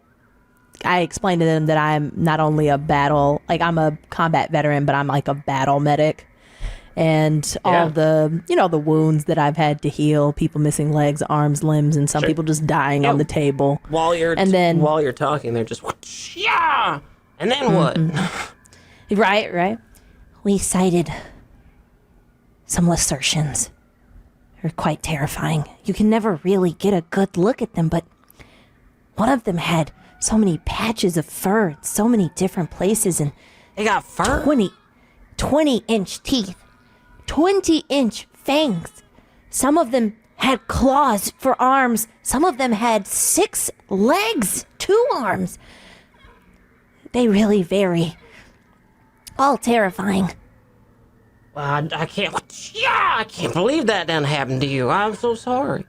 I explained to them that I'm not only I'm a combat veteran, but I'm like a battle medic, and all the the wounds that I've had to heal, people missing legs, arms, limbs, and some people just dying on the table. While you're talking, they're just yeah. And then what? Right. We sighted some Lacertians. They're quite terrifying. You can never really get a good look at them, but one of them had so many patches of fur in so many different places, and They got fur. 20-inch teeth, 20-inch fangs. Some of them had claws for arms. Some of them had 6 legs, 2 arms. They really vary. All terrifying. Well, I can't. Yeah, I can't believe that done happened to you. I'm so sorry.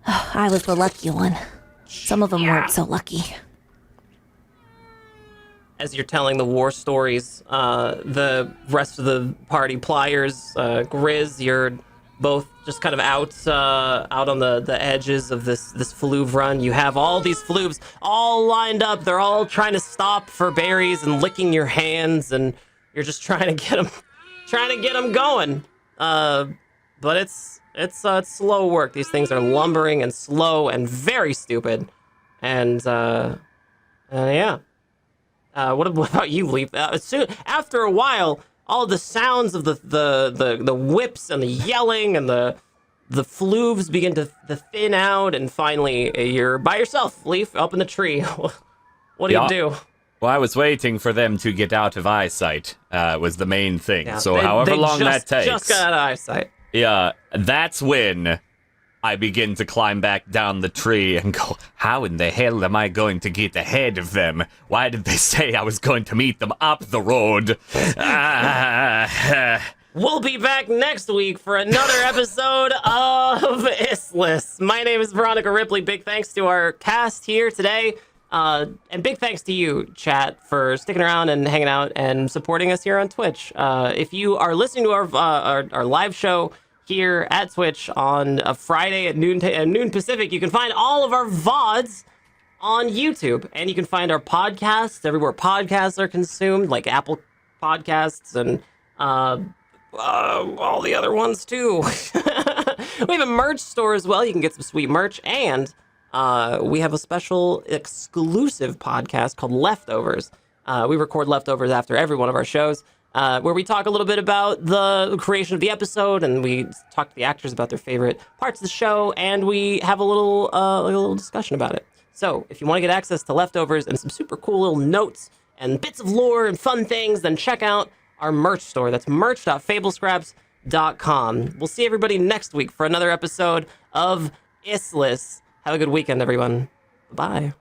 I was the lucky one. Some of them weren't so lucky. As you're telling the war stories, the rest of the party, Pliers, Grizz, you're both just kind of out on the edges of this floof run. You have all these floofs all lined up. They're all trying to stop for berries and licking your hands, and you're just trying to get them going. But it's slow work. These things are lumbering and slow and very stupid. And yeah. What about you, Leaf? After a while, all the sounds of the whips and the yelling and the floofs begin to thin out, and finally you're by yourself, Leaf, up in the tree. What do you do? Well, I was waiting for them to get out of eyesight. Was the main thing. Yeah, so however long that takes, just got out of eyesight. Yeah, that's when I begin to climb back down the tree and go, how in the hell am I going to get ahead of them? Why did they say I was going to meet them up the road? We'll be back next week for another episode of Istless. My name is Veronica Ripley. Big thanks to our cast here today. And big thanks to you, chat, for sticking around and hanging out and supporting us here on Twitch. If you are listening to our live show here at Twitch on a Friday at noon Pacific, you can find all of our VODs on YouTube, and you can find our podcasts everywhere podcasts are consumed, like Apple Podcasts and all the other ones too. We have a merch store as well. You can get some sweet merch, and we have a special exclusive podcast called Leftovers. We record Leftovers after every one of our shows, where we talk a little bit about the creation of the episode, and we talk to the actors about their favorite parts of the show, and we have a little discussion about it. So if you want to get access to Leftovers and some super cool little notes and bits of lore and fun things, then check out our merch store. That's merch.fablescraps.com. We'll see everybody next week for another episode of Istless. Have a good weekend, everyone. Bye.